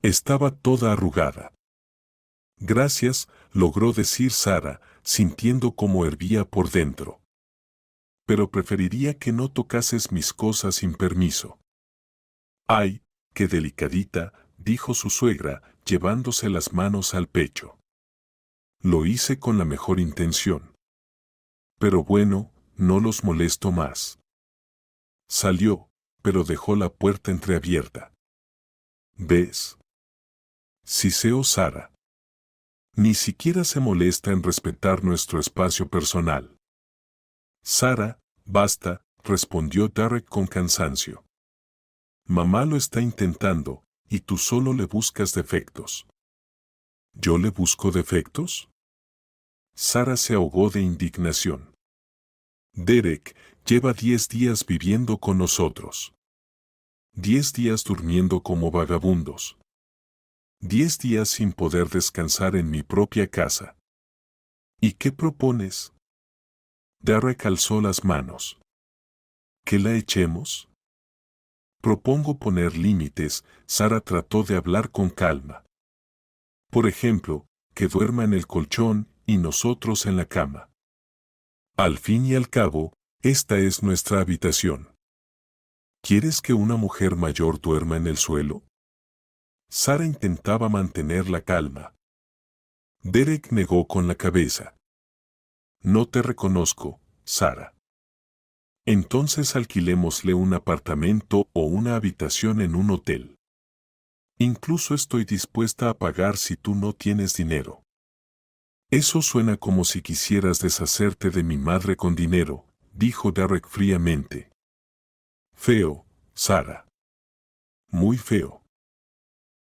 Estaba toda arrugada. Gracias, logró decir Sara, sintiendo cómo hervía por dentro. Pero preferiría que no tocases mis cosas sin permiso. Ay, qué delicadita, dijo su suegra, llevándose las manos al pecho. Lo hice con la mejor intención. Pero bueno, no los molesto más. Salió, pero dejó la puerta entreabierta. ¿Ves? Siseó Sara. Ni siquiera se molesta en respetar nuestro espacio personal. Sara, basta, respondió Derek con cansancio. Mamá lo está intentando, y tú solo le buscas defectos. ¿Yo le busco defectos? Sara se ahogó de indignación. Derek lleva 10 días viviendo con nosotros. 10 días durmiendo como vagabundos. 10 días sin poder descansar en mi propia casa. ¿Y qué propones? Derek alzó las manos. ¿Que la echemos? Propongo poner límites. Sara trató de hablar con calma. Por ejemplo, que duerma en el colchón y nosotros en la cama. Al fin y al cabo, esta es nuestra habitación. ¿Quieres que una mujer mayor duerma en el suelo? Sara intentaba mantener la calma. Derek negó con la cabeza. No te reconozco, Sara. Entonces alquilémosle un apartamento o una habitación en un hotel. Incluso estoy dispuesta a pagar si tú no tienes dinero. Eso suena como si quisieras deshacerte de mi madre con dinero, dijo Derek fríamente. Feo, Sara. Muy feo.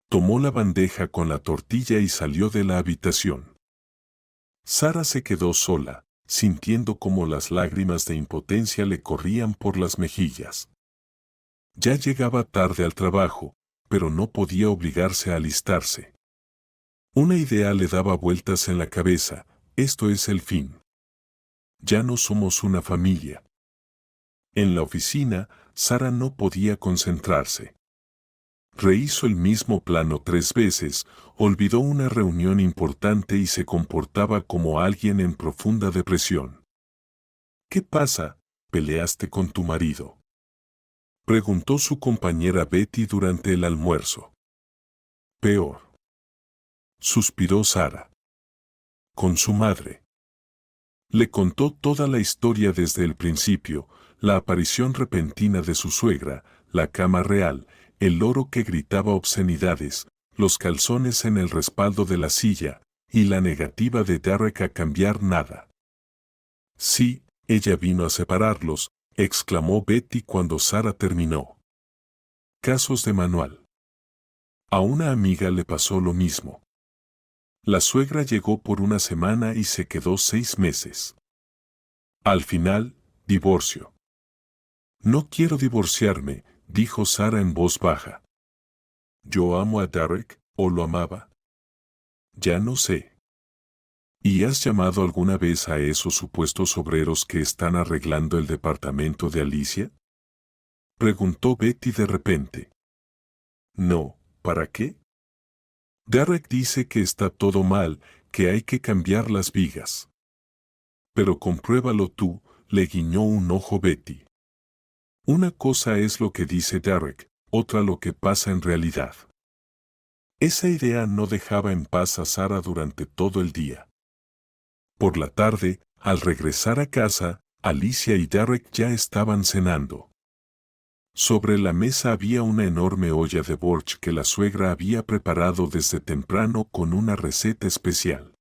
Tomó la bandeja con la tortilla y salió de la habitación. Sara se quedó sola, sintiendo como las lágrimas de impotencia le corrían por las mejillas. Ya llegaba tarde al trabajo, pero no podía obligarse a alistarse. Una idea le daba vueltas en la cabeza: esto es el fin. Ya no somos una familia. En la oficina, Sara no podía concentrarse. Rehizo el mismo plano 3 veces, olvidó una reunión importante y se comportaba como alguien en profunda depresión. ¿Qué pasa? ¿Peleaste con tu marido?, preguntó su compañera Betty durante el almuerzo. Peor, suspiró Sara. Con su madre. Le contó toda la historia desde el principio: la aparición repentina de su suegra, la cama real, el loro que gritaba obscenidades, los calzones en el respaldo de la silla, y la negativa de Derek a cambiar nada. Sí, ella vino a separarlos, exclamó Betty cuando Sara terminó. Casos de manual. A una amiga le pasó lo mismo. La suegra llegó por una semana y se quedó 6 meses. Al final, divorcio. No quiero divorciarme, dijo Sara en voz baja. ¿Yo amo a Derek, o lo amaba? Ya no sé. ¿Y has llamado alguna vez a esos supuestos obreros que están arreglando el departamento de Alicia?, preguntó Betty de repente. No, ¿para qué? Derek dice que está todo mal, que hay que cambiar las vigas. Pero compruébalo tú, le guiñó un ojo Betty. Una cosa es lo que dice Derek, otra lo que pasa en realidad. Esa idea no dejaba en paz a Sara durante todo el día. Por la tarde, al regresar a casa, Alicia y Derek ya estaban cenando. Sobre la mesa había una enorme olla de borsch que la suegra había preparado desde temprano con una receta especial.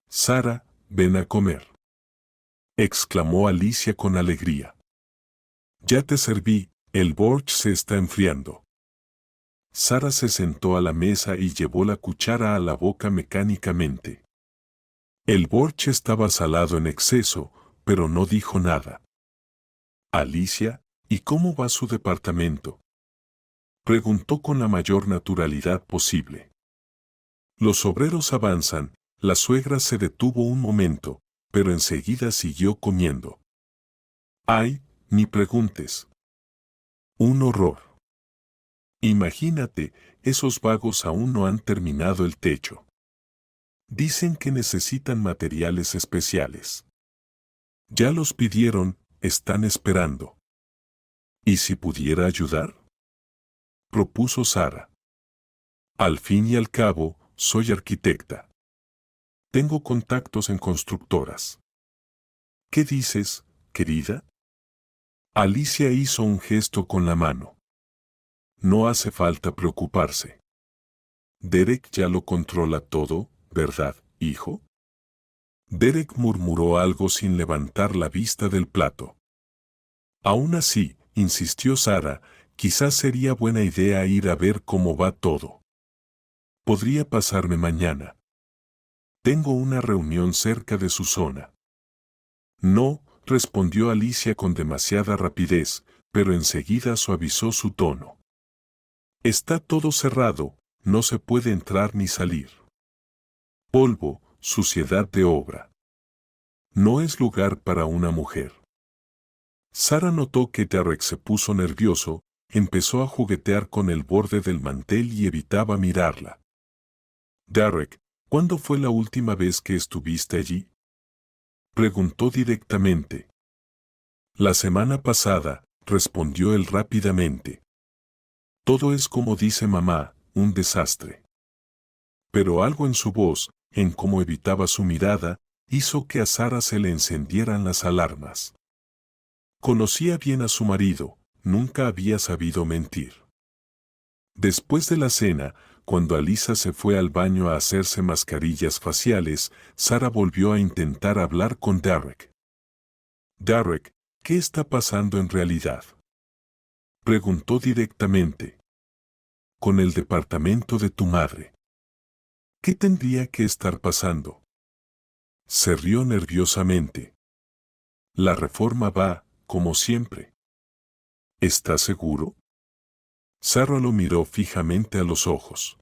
Sara, ven a comer, exclamó Alicia con alegría. Ya te serví, el borsch se está enfriando. Sara se sentó a la mesa y llevó la cuchara a la boca mecánicamente. El borsch estaba salado en exceso, pero no dijo nada. Alicia, ¿y cómo va su departamento?, preguntó con la mayor naturalidad posible. Los obreros avanzan. La suegra se detuvo un momento, pero enseguida siguió comiendo. Ay, ni preguntes. Un horror. Imagínate, esos vagos aún no han terminado el techo. Dicen que necesitan materiales especiales. Ya los pidieron, están esperando. ¿Y si pudiera ayudar?, propuso Sara. Al fin y al cabo, soy arquitecta. Tengo contactos en constructoras. ¿Qué dices, querida? Alicia hizo un gesto con la mano. No hace falta preocuparse. Derek ya lo controla todo, ¿verdad, hijo? Derek murmuró algo sin levantar la vista del plato. Aún así, insistió Sara, Quizás sería buena idea ir a ver cómo va todo. Podría pasarme mañana. Tengo una reunión cerca de su zona. No, respondió Alicia con demasiada rapidez, pero enseguida suavizó su tono. Está todo cerrado, no se puede entrar ni salir. Polvo, suciedad de obra. No es lugar para una mujer. Sara notó que Derek se puso nervioso, empezó a juguetear con el borde del mantel y evitaba mirarla. Derek, ¿cuándo fue la última vez que estuviste allí? Preguntó directamente. La semana pasada, respondió él rápidamente. Todo es como dice mamá, un desastre. Pero algo en su voz, en cómo evitaba su mirada, hizo que a Sara se le encendieran las alarmas. Conocía bien a su marido, nunca había sabido mentir. Después de la cena, cuando Alisa se fue al baño a hacerse mascarillas faciales, Sara volvió a intentar hablar con Derek. Derek, ¿qué está pasando en realidad? Preguntó directamente. Con el departamento de tu madre. ¿Qué tendría que estar pasando? Se rió nerviosamente. La reforma va, como siempre. ¿Estás seguro? Sara lo miró fijamente a los ojos.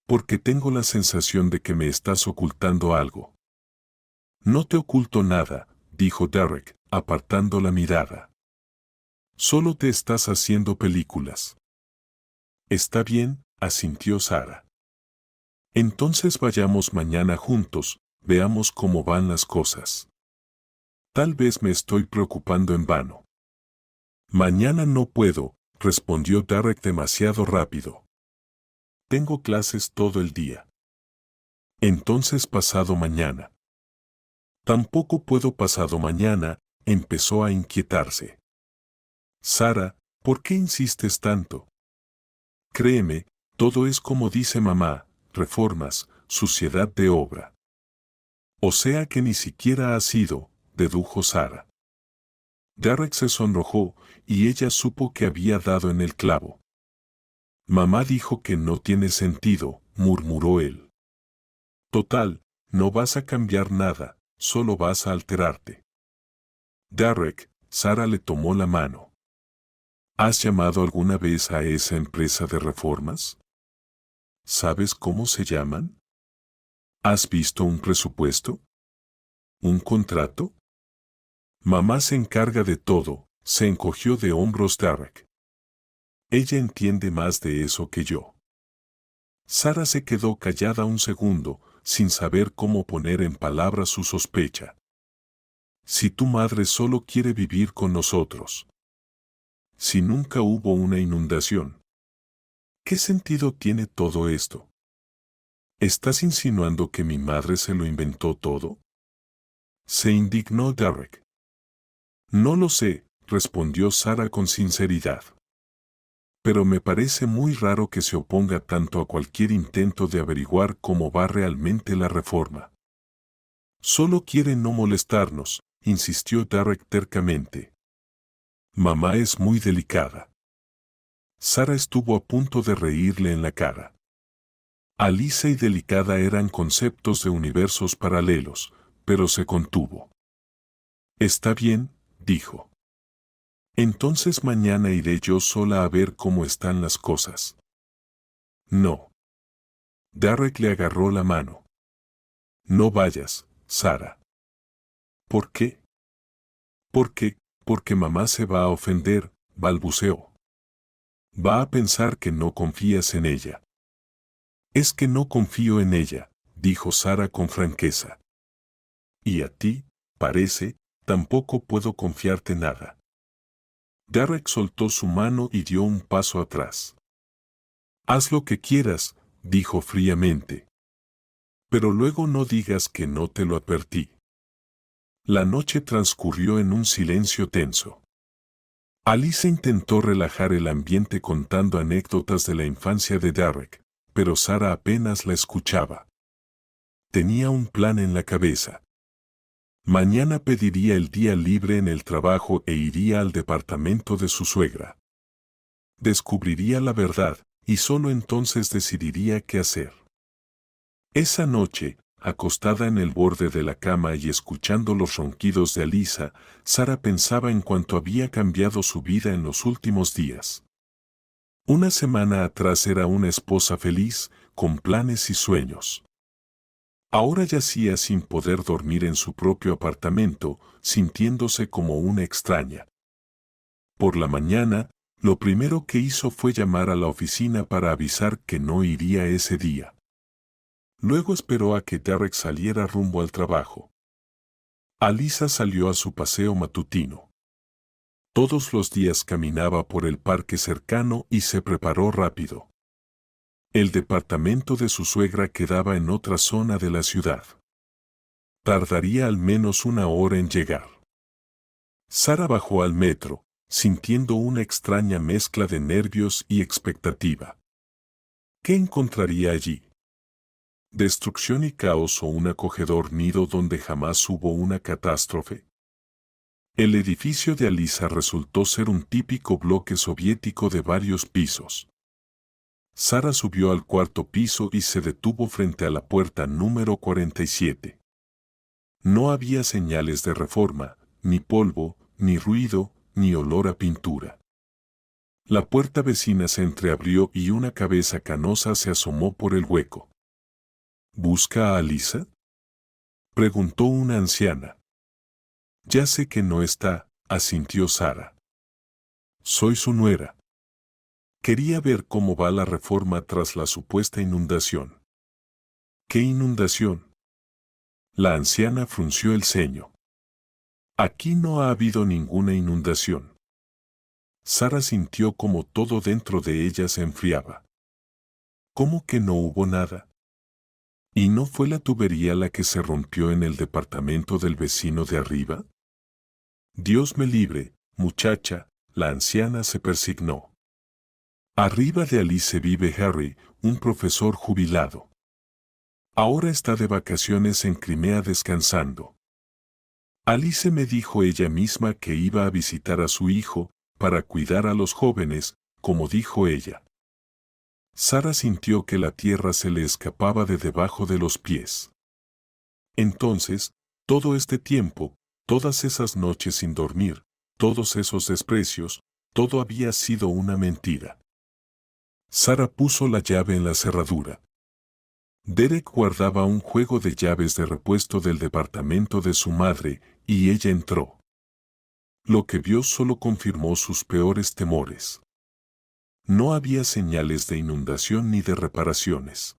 Porque tengo la sensación de que me estás ocultando algo. No te oculto nada, dijo Derek, apartando la mirada. Solo te estás haciendo películas. Está bien, asintió Sara. Entonces vayamos mañana juntos, veamos cómo van las cosas. Tal vez me estoy preocupando en vano. Mañana no puedo, respondió Derek demasiado rápido. Tengo clases todo el día. Entonces pasado mañana. Tampoco puedo pasado mañana, empezó a inquietarse. Sara, ¿por qué insistes tanto? Créeme, todo es como dice mamá, reformas, suciedad de obra. O sea que ni siquiera ha sido, dedujo Sara. Derek se sonrojó, y ella supo que había dado en el clavo. Mamá dijo que no tiene sentido, murmuró él. Total, no vas a cambiar nada, solo vas a alterarte. Derek, Sara le tomó la mano. ¿Has llamado alguna vez a esa empresa de reformas? ¿Sabes cómo se llaman? ¿Has visto un presupuesto? ¿Un contrato? Mamá se encarga de todo, se encogió de hombros Derek. Ella entiende más de eso que yo. Sara se quedó callada un segundo, sin saber cómo poner en palabras su sospecha. Si tu madre solo quiere vivir con nosotros. Si nunca hubo una inundación. ¿Qué sentido tiene todo esto? ¿Estás insinuando que mi madre se lo inventó todo? Se indignó Derek. No lo sé, respondió Sara con sinceridad. Pero me parece muy raro que se oponga tanto a cualquier intento de averiguar cómo va realmente la reforma. Solo quiere no molestarnos, insistió Derek tercamente. Mamá es muy delicada. Sara estuvo a punto de reírle en la cara. Alisa y delicada eran conceptos de universos paralelos, pero se contuvo. Está bien, dijo. Entonces mañana iré yo sola a ver cómo están las cosas. No. Derek le agarró la mano. No vayas, Sara. ¿Por qué? Porque mamá se va a ofender, balbuceó. Va a pensar que no confías en ella. Es que no confío en ella, dijo Sara con franqueza. Y a ti, parece, tampoco puedo confiarte nada. Derek soltó su mano y dio un paso atrás. Haz lo que quieras, dijo fríamente. Pero luego no digas que no te lo advertí. La noche transcurrió en un silencio tenso. Alice intentó relajar el ambiente contando anécdotas de la infancia de Derek, pero Sara apenas la escuchaba. Tenía un plan en la cabeza. Mañana pediría el día libre en el trabajo e iría al departamento de su suegra. Descubriría la verdad, y solo entonces decidiría qué hacer. Esa noche, acostada en el borde de la cama y escuchando los ronquidos de Alyssa, Sara pensaba en cuánto había cambiado su vida en los últimos días. Una semana atrás era una esposa feliz, con planes y sueños. Ahora yacía sin poder dormir en su propio apartamento, sintiéndose como una extraña. Por la mañana, lo primero que hizo fue llamar a la oficina para avisar que no iría ese día. Luego esperó a que Derek saliera rumbo al trabajo. Alyssa salió a su paseo matutino. Todos los días caminaba por el parque cercano y se preparó rápido. El departamento de su suegra quedaba en otra zona de la ciudad. Tardaría al menos una hora en llegar. Sara bajó al metro, sintiendo una extraña mezcla de nervios y expectativa. ¿Qué encontraría allí? ¿Destrucción y caos o un acogedor nido donde jamás hubo una catástrofe? El edificio de Alyssa resultó ser un típico bloque soviético de varios pisos. Sara subió al cuarto piso y se detuvo frente a la puerta número 47. No había señales de reforma, ni polvo, ni ruido, ni olor a pintura. La puerta vecina se entreabrió y una cabeza canosa se asomó por el hueco. ¿Busca a Alyssa?, preguntó una anciana. Ya sé que no está, asintió Sara. Soy su nuera. Quería ver cómo va la reforma tras la supuesta inundación. ¿Qué inundación? La anciana frunció el ceño. Aquí no ha habido ninguna inundación. Sara sintió como todo dentro de ella se enfriaba. ¿Cómo que no hubo nada? ¿Y no fue la tubería la que se rompió en el departamento del vecino de arriba? Dios me libre, muchacha, la anciana se persignó. Arriba de Alice vive Harry, un profesor jubilado. Ahora está de vacaciones en Crimea descansando. Alice me dijo ella misma que iba a visitar a su hijo, para cuidar a los jóvenes, como dijo ella. Sara sintió que la tierra se le escapaba de debajo de los pies. Entonces, todo este tiempo, todas esas noches sin dormir, todos esos desprecios, todo había sido una mentira. Sara puso la llave en la cerradura. Derek guardaba un juego de llaves de repuesto del departamento de su madre, y ella entró. Lo que vio solo confirmó sus peores temores. No había señales de inundación ni de reparaciones.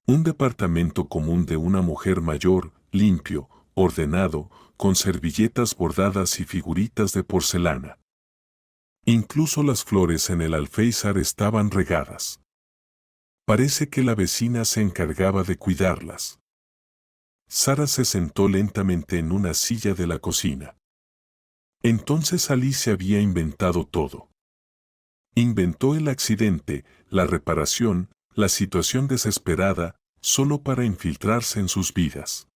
Un departamento común de una mujer mayor, limpio, ordenado, con servilletas bordadas y figuritas de porcelana. Incluso las flores en el alféizar estaban regadas. Parece que la vecina se encargaba de cuidarlas. Sara se sentó lentamente en una silla de la cocina. Entonces Alice había inventado todo. Inventó el accidente, la reparación, la situación desesperada, solo para infiltrarse en sus vidas.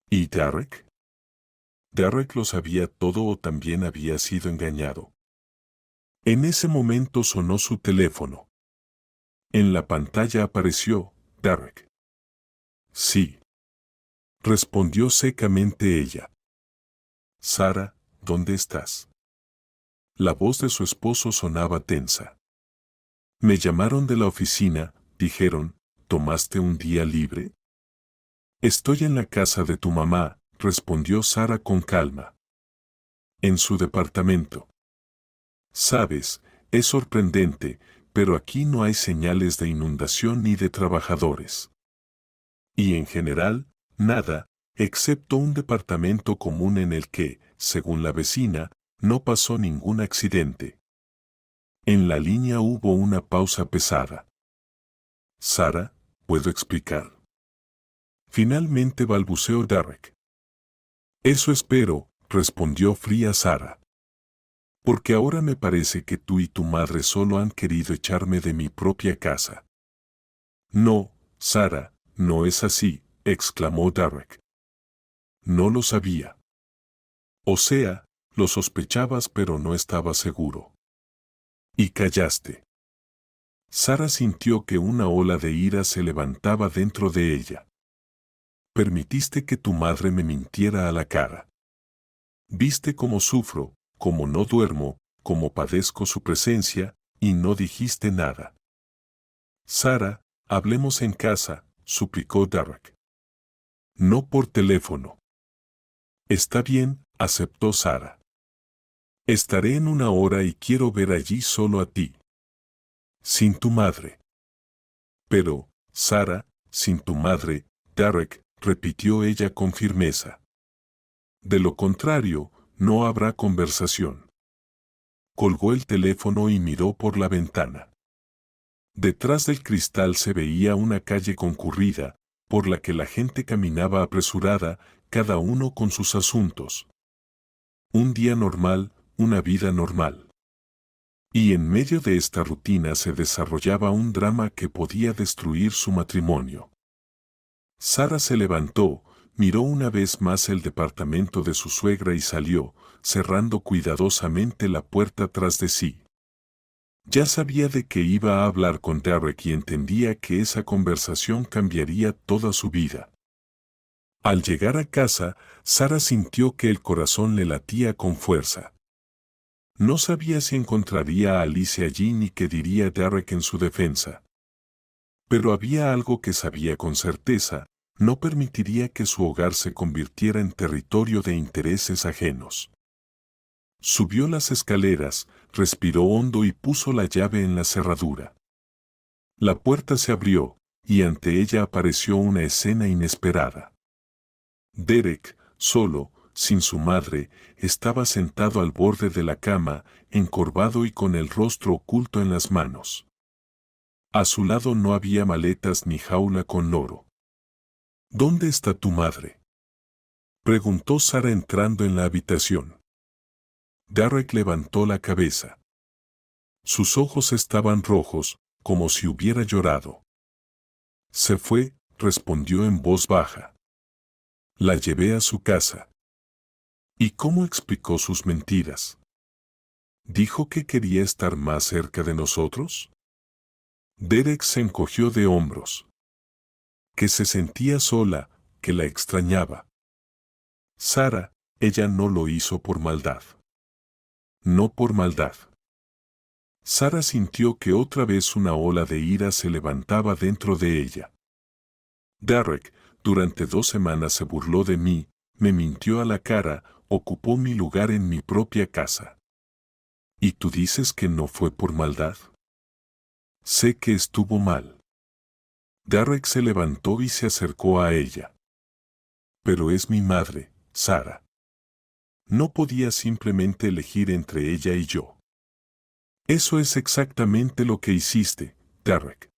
¿Y Derek? ¿Derek lo sabía todo o también había sido engañado? En ese momento sonó su teléfono. En la pantalla apareció, Derek. Sí. Respondió secamente ella. Sara, ¿dónde estás? La voz de su esposo sonaba tensa. Me llamaron de la oficina, dijeron, ¿tomaste un día libre? Estoy en la casa de tu mamá, respondió Sara con calma. En su departamento. Sabes, es sorprendente, pero aquí no hay señales de inundación ni de trabajadores. Y en general, nada, excepto un departamento común en el que, según la vecina, no pasó ningún accidente. En la línea hubo una pausa pesada. Sara, ¿puedo explicar? Finalmente balbuceó Derek. Eso espero, respondió fría Sara. Porque ahora me parece que tú y tu madre solo han querido echarme de mi propia casa. No, Sara, no es así, exclamó Derek. No lo sabía. O sea, lo sospechabas pero no estaba seguro. Y callaste. Sara sintió que una ola de ira se levantaba dentro de ella. Permitiste que tu madre me mintiera a la cara. Viste cómo sufro, cómo no duermo, cómo padezco su presencia, y no dijiste nada. Sara, hablemos en casa, suplicó Derek. No por teléfono. Está bien, aceptó Sara. Estaré en una hora y quiero ver allí solo a ti. Sin tu madre. Pero, Sara, sin tu madre, Derek, repitió ella con firmeza. De lo contrario, no habrá conversación. Colgó el teléfono y miró por la ventana. Detrás del cristal se veía una calle concurrida, por la que la gente caminaba apresurada, cada uno con sus asuntos. Un día normal, una vida normal. Y en medio de esta rutina se desarrollaba un drama que podía destruir su matrimonio. Sara se levantó, miró una vez más el departamento de su suegra y salió, cerrando cuidadosamente la puerta tras de sí. Ya sabía de que iba a hablar con Derek y entendía que esa conversación cambiaría toda su vida. Al llegar a casa, Sara sintió que el corazón le latía con fuerza. No sabía si encontraría a Alice allí ni qué diría Derek en su defensa. Pero había algo que sabía con certeza: no permitiría que su hogar se convirtiera en territorio de intereses ajenos. Subió las escaleras, respiró hondo y puso la llave en la cerradura. La puerta se abrió, y ante ella apareció una escena inesperada. Derek, solo, sin su madre, estaba sentado al borde de la cama, encorvado y con el rostro oculto en las manos. A su lado no había maletas ni jaula con oro. ¿Dónde está tu madre?, preguntó Sara entrando en la habitación. Derek levantó la cabeza. Sus ojos estaban rojos, como si hubiera llorado. Se fue, respondió en voz baja. La llevé a su casa. ¿Y cómo explicó sus mentiras? ¿Dijo que quería estar más cerca de nosotros? Derek se encogió de hombros. Que se sentía sola, que la extrañaba. Sara, ella no lo hizo por maldad. No por maldad. Sara sintió que otra vez una ola de ira se levantaba dentro de ella. Derek, durante 2 semanas se burló de mí, me mintió a la cara, ocupó mi lugar en mi propia casa. ¿Y tú dices que no fue por maldad? Sé que estuvo mal. Derek se levantó y se acercó a ella. Pero es mi madre, Sara. No podía simplemente elegir entre ella y yo. Eso es exactamente lo que hiciste, Derek.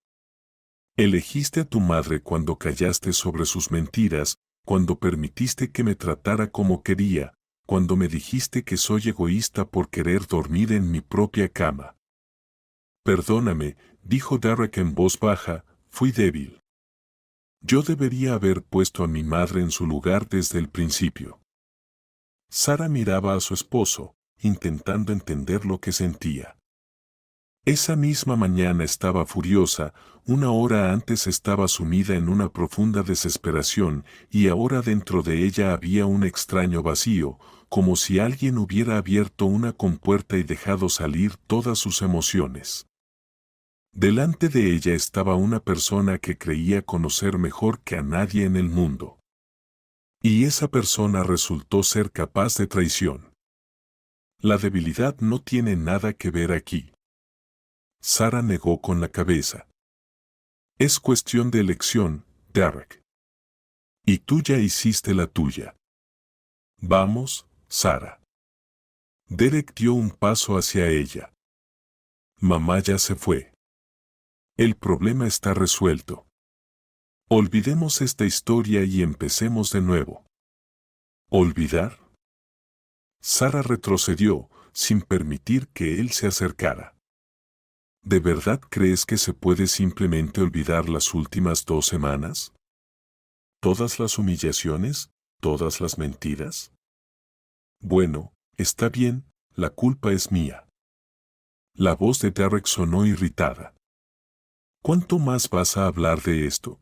Elegiste a tu madre cuando callaste sobre sus mentiras, cuando permitiste que me tratara como quería, cuando me dijiste que soy egoísta por querer dormir en mi propia cama. Perdóname, dijo Derek en voz baja, fui débil. Yo debería haber puesto a mi madre en su lugar desde el principio. Sara miraba a su esposo, intentando entender lo que sentía. Esa misma mañana estaba furiosa, 1 hora antes estaba sumida en una profunda desesperación, y ahora dentro de ella había un extraño vacío, como si alguien hubiera abierto una compuerta y dejado salir todas sus emociones. Delante de ella estaba una persona que creía conocer mejor que a nadie en el mundo. Y esa persona resultó ser capaz de traición. La debilidad no tiene nada que ver aquí. Sara negó con la cabeza. Es cuestión de elección, Derek. Y tú ya hiciste la tuya. Vamos, Sara. Derek dio un paso hacia ella. Mamá ya se fue. El problema está resuelto. Olvidemos esta historia y empecemos de nuevo. ¿Olvidar? Sara retrocedió, sin permitir que él se acercara. ¿De verdad crees que se puede simplemente olvidar las últimas 2 semanas? ¿Todas las humillaciones? ¿Todas las mentiras? Bueno, está bien, la culpa es mía. La voz de Derek sonó irritada. ¿Cuánto más vas a hablar de esto?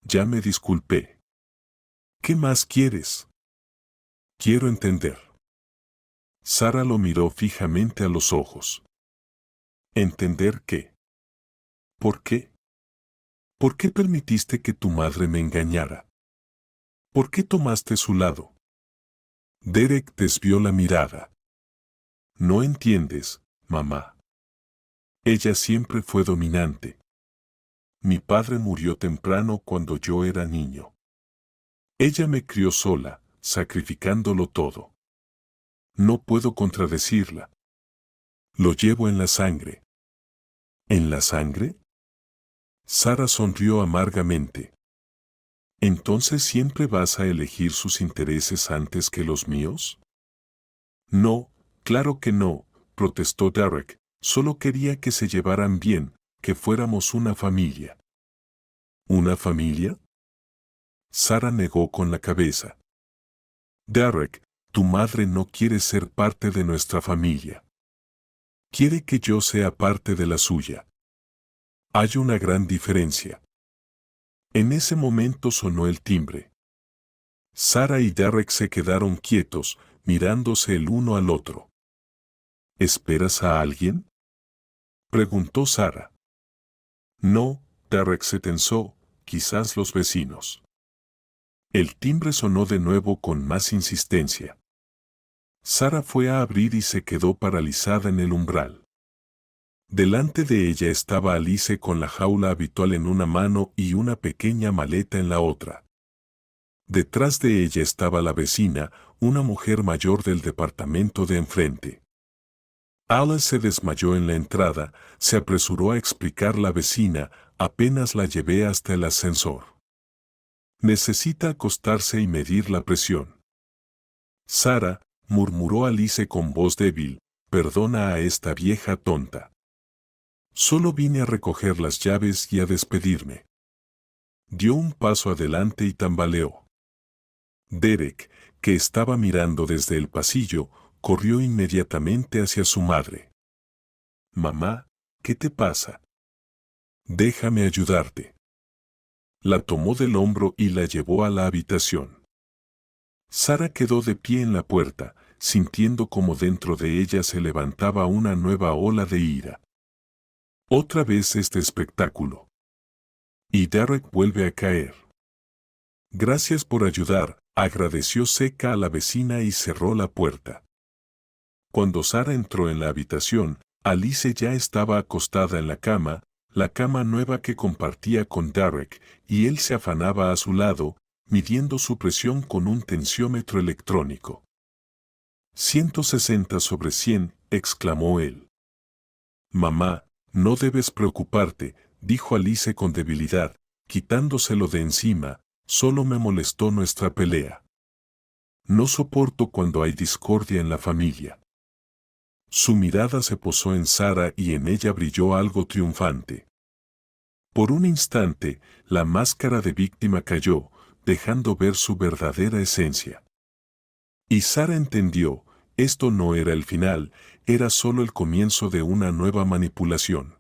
Ya me disculpé. ¿Qué más quieres? Quiero entender. Sara lo miró fijamente a los ojos. ¿Entender qué? ¿Por qué? ¿Por qué permitiste que tu madre me engañara? ¿Por qué tomaste su lado? Derek desvió la mirada. No entiendes, mamá. Ella siempre fue dominante. Mi padre murió temprano cuando yo era niño. Ella me crió sola, sacrificándolo todo. No puedo contradecirla. Lo llevo en la sangre. ¿En la sangre? Sara sonrió amargamente. ¿Entonces siempre vas a elegir sus intereses antes que los míos? No, claro que no, protestó Derek. Solo quería que se llevaran bien, que fuéramos una familia. ¿Una familia? Sara negó con la cabeza. Derek, tu madre no quiere ser parte de nuestra familia. Quiere que yo sea parte de la suya. Hay una gran diferencia. En ese momento sonó el timbre. Sara y Derek se quedaron quietos, mirándose el uno al otro. ¿Esperas a alguien?, preguntó Sara. No, Derek se tensó, quizás los vecinos. El timbre sonó de nuevo con más insistencia. Sara fue a abrir y se quedó paralizada en el umbral. Delante de ella estaba Alice con la jaula habitual en una mano y una pequeña maleta en la otra. Detrás de ella estaba la vecina, una mujer mayor del departamento de enfrente. Alice se desmayó en la entrada, se apresuró a explicar la vecina, apenas la llevé hasta el ascensor. Necesita acostarse y medir la presión. Sara, murmuró Alice con voz débil, perdona a esta vieja tonta. Solo vine a recoger las llaves y a despedirme. Dio un paso adelante y tambaleó. Derek, que estaba mirando desde el pasillo, corrió inmediatamente hacia su madre. Mamá, ¿qué te pasa? Déjame ayudarte. La tomó del hombro y la llevó a la habitación. Sara quedó de pie en la puerta, sintiendo como dentro de ella se levantaba una nueva ola de ira. Otra vez este espectáculo. Y Derek vuelve a caer. Gracias por ayudar, agradeció seca a la vecina y cerró la puerta. Cuando Sara entró en la habitación, Alice ya estaba acostada en la cama nueva que compartía con Derek, y él se afanaba a su lado, midiendo su presión con un tensiómetro electrónico. 160/100, exclamó él. Mamá, no debes preocuparte, dijo Alice con debilidad, quitándoselo de encima, solo me molestó nuestra pelea. No soporto cuando hay discordia en la familia. Su mirada se posó en Sara y en ella brilló algo triunfante. Por un instante, la máscara de víctima cayó, dejando ver su verdadera esencia. Y Sara entendió, esto no era el final, era solo el comienzo de una nueva manipulación.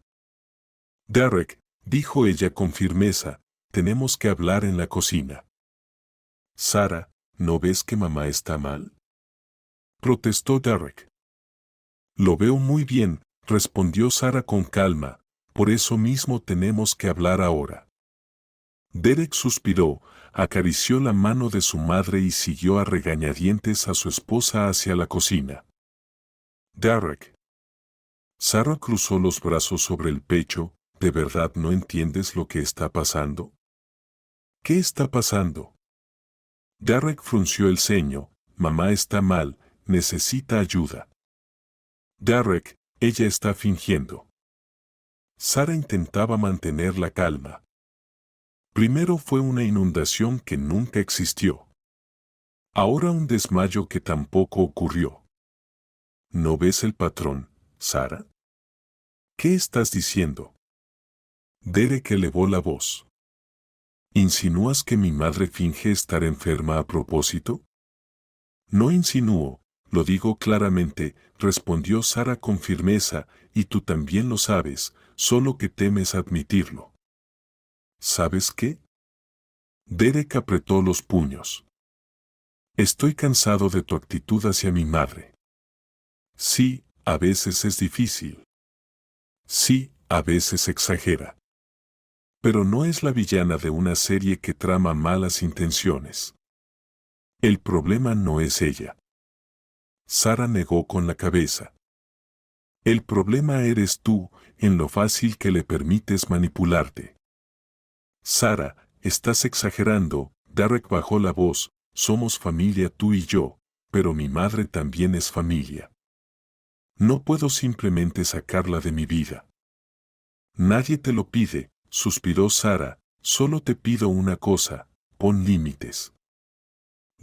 Derek, dijo ella con firmeza, tenemos que hablar en la cocina. Sara, ¿no ves que mamá está mal?, protestó Derek. Lo veo muy bien, respondió Sara con calma, por eso mismo tenemos que hablar ahora. Derek suspiró, acarició la mano de su madre y siguió a regañadientes a su esposa hacia la cocina. Derek. Sara cruzó los brazos sobre el pecho, ¿de verdad no entiendes lo que está pasando? ¿Qué está pasando? Derek frunció el ceño, mamá está mal, necesita ayuda. Derek, ella está fingiendo. Sara intentaba mantener la calma. Primero fue una inundación que nunca existió. Ahora un desmayo que tampoco ocurrió. ¿No ves el patrón, Sara? ¿Qué estás diciendo? Derek elevó la voz. ¿Insinúas que mi madre finge estar enferma a propósito? No insinúo, lo digo claramente, respondió Sara con firmeza, y tú también lo sabes, solo que temes admitirlo. ¿Sabes qué? Derek apretó los puños. Estoy cansado de tu actitud hacia mi madre. Sí, a veces es difícil. Sí, a veces exagera. Pero no es la villana de una serie que trama malas intenciones. El problema no es ella. Sara negó con la cabeza. El problema eres tú, en lo fácil que le permites manipularte. Sara, estás exagerando. Derek bajó la voz, somos familia tú y yo, pero mi madre también es familia. No puedo simplemente sacarla de mi vida. Nadie te lo pide, suspiró Sara, solo te pido una cosa, pon límites.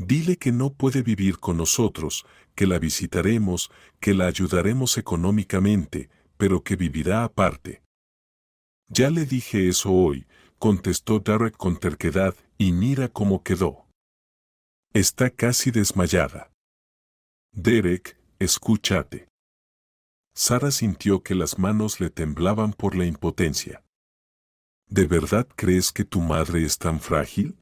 Dile que no puede vivir con nosotros, que la visitaremos, que la ayudaremos económicamente, pero que vivirá aparte. Ya le dije eso hoy, contestó Derek con terquedad, y mira cómo quedó. Está casi desmayada. Derek, escúchate. Sara sintió que las manos le temblaban por la impotencia. ¿De verdad crees que tu madre es tan frágil?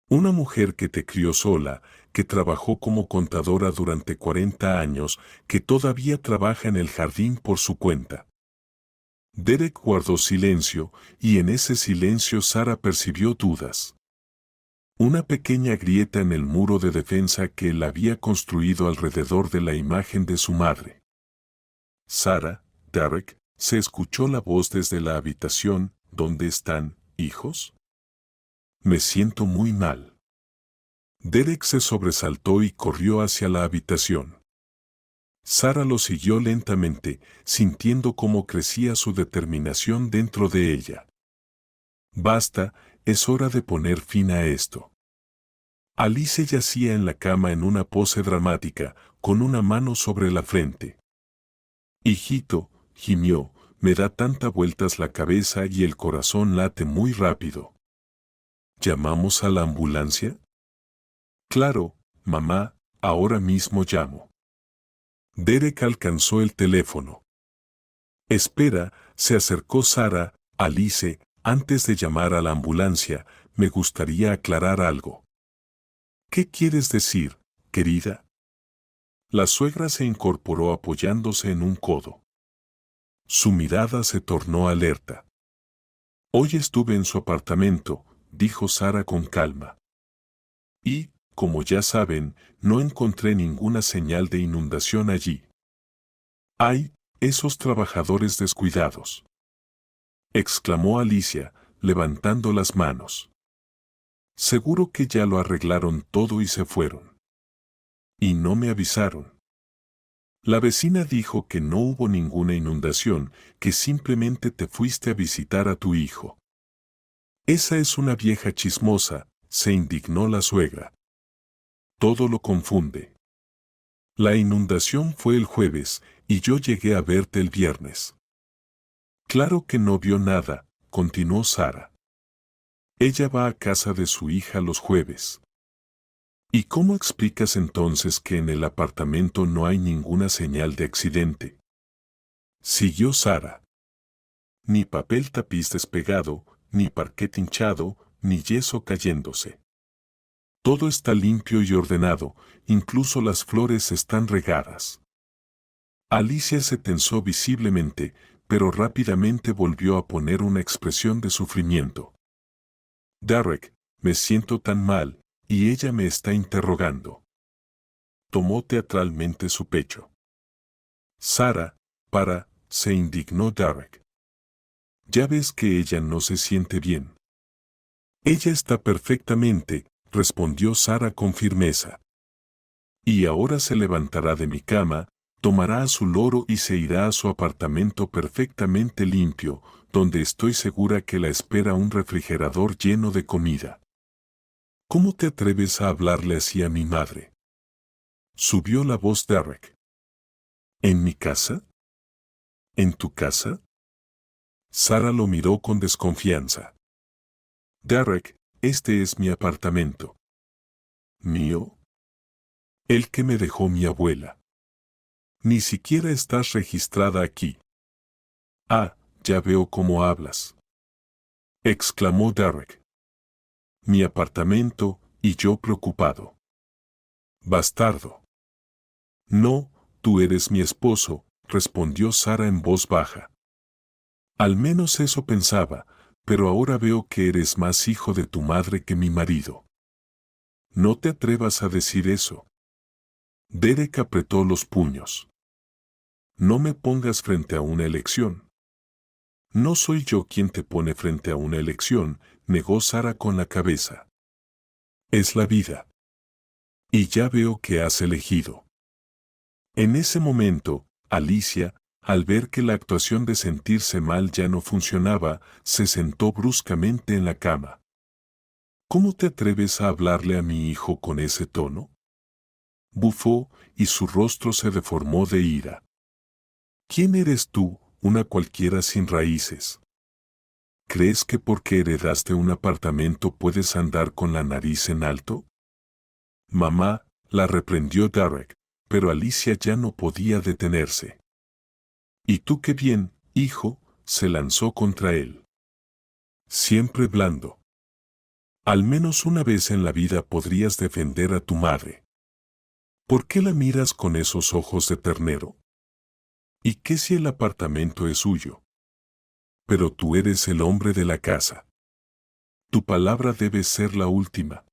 Una mujer que te crió sola, que trabajó como contadora durante 40 años, que todavía trabaja en el jardín por su cuenta. Derek guardó silencio, y en ese silencio Sara percibió dudas. Una pequeña grieta en el muro de defensa que él había construido alrededor de la imagen de su madre. Sara, Derek, se escuchó la voz desde la habitación. ¿Dónde están, hijos? Me siento muy mal. Derek se sobresaltó y corrió hacia la habitación. Sara lo siguió lentamente, sintiendo cómo crecía su determinación dentro de ella. Basta, es hora de poner fin a esto. Alice yacía en la cama en una pose dramática, con una mano sobre la frente. Hijito, gimió, me da tanta vueltas la cabeza y el corazón late muy rápido. ¿Llamamos a la ambulancia? Claro, mamá, ahora mismo llamo. Derek alcanzó el teléfono. Espera, se acercó Sara, Alice, antes de llamar a la ambulancia, me gustaría aclarar algo. ¿Qué quieres decir, querida? La suegra se incorporó apoyándose en un codo. Su mirada se tornó alerta. Hoy estuve en su apartamento, dijo Sara con calma. Y, como ya saben, no encontré ninguna señal de inundación allí. ¡Ay, esos trabajadores descuidados! Exclamó Alicia, levantando las manos. Seguro que ya lo arreglaron todo y se fueron. Y no me avisaron. La vecina dijo que no hubo ninguna inundación, que simplemente te fuiste a visitar a tu hijo. Esa es una vieja chismosa, se indignó la suegra. Todo lo confunde. La inundación fue el jueves, y yo llegué a verte el viernes. Claro que no vio nada, continuó Sara. Ella va a casa de su hija los jueves. ¿Y cómo explicas entonces que en el apartamento no hay ninguna señal de accidente? Siguió Sara. Ni papel tapiz despegado, ni parquet hinchado, ni yeso cayéndose. Todo está limpio y ordenado, incluso las flores están regadas. Alicia se tensó visiblemente, pero rápidamente volvió a poner una expresión de sufrimiento. Derek, me siento tan mal, y ella me está interrogando. Tomó teatralmente su pecho. Sara, se indignó Derek. Ya ves que ella no se siente bien. Ella está perfectamente, respondió Sara con firmeza. Y ahora se levantará de mi cama, tomará a su loro y se irá a su apartamento perfectamente limpio, donde estoy segura que la espera un refrigerador lleno de comida. ¿Cómo te atreves a hablarle así a mi madre? Subió la voz Derek. ¿En mi casa? ¿En tu casa? Sara lo miró con desconfianza. Derek, este es mi apartamento. ¿Mío? El que me dejó mi abuela. Ni siquiera estás registrada aquí. Ah, ya veo cómo hablas, exclamó Derek. Mi apartamento, y yo preocupado. Bastardo. No, tú eres mi esposo, respondió Sara en voz baja. Al menos eso pensaba, pero ahora veo que eres más hijo de tu madre que mi marido. No te atrevas a decir eso. Derek apretó los puños. No me pongas frente a una elección. No soy yo quien te pone frente a una elección, negó Sara con la cabeza. Es la vida. Y ya veo que has elegido. En ese momento, Alicia, al ver que la actuación de sentirse mal ya no funcionaba, se sentó bruscamente en la cama. ¿Cómo te atreves a hablarle a mi hijo con ese tono? Bufó, y su rostro se deformó de ira. ¿Quién eres tú, una cualquiera sin raíces? ¿Crees que porque heredaste un apartamento puedes andar con la nariz en alto? Mamá, la reprendió Derek, pero Alicia ya no podía detenerse. ¿Y tú qué bien, hijo? Se lanzó contra él. Siempre blando. Al menos una vez en la vida podrías defender a tu madre. ¿Por qué la miras con esos ojos de ternero? ¿Y qué si el apartamento es suyo? Pero tú eres el hombre de la casa. Tu palabra debe ser la última.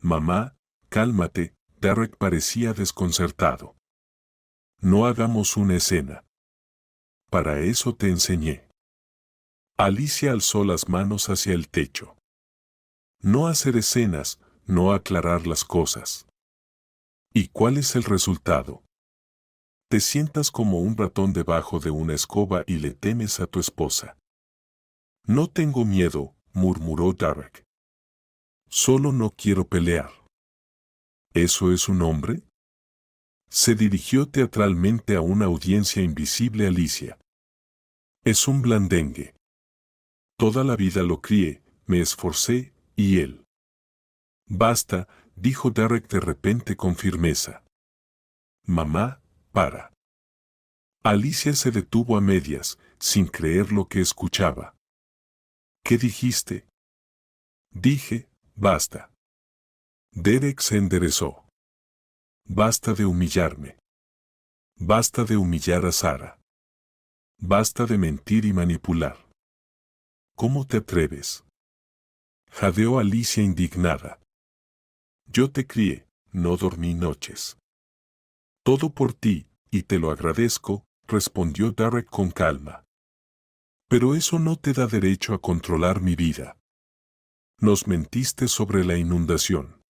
Mamá, cálmate, Derek parecía desconcertado. No hagamos una escena. Para eso te enseñé. Alicia alzó las manos hacia el techo. No hacer escenas, no aclarar las cosas. ¿Y cuál es el resultado? Te sientas como un ratón debajo de una escoba y le temes a tu esposa. No tengo miedo, murmuró Derek. Solo no quiero pelear. ¿Eso es un hombre? Se dirigió teatralmente a una audiencia invisible Alicia. Es un blandengue. Toda la vida lo crié, me esforcé, y él. Basta, dijo Derek de repente con firmeza. Mamá, para. Alicia se detuvo a medias, sin creer lo que escuchaba. ¿Qué dijiste? Dije, basta. Derek se enderezó. Basta de humillarme. Basta de humillar a Sara. Basta de mentir y manipular. ¿Cómo te atreves? Jadeó Alicia indignada. Yo te crié, no dormí noches. Todo por ti, y te lo agradezco, respondió Derek con calma. Pero eso no te da derecho a controlar mi vida. Nos mentiste sobre la inundación.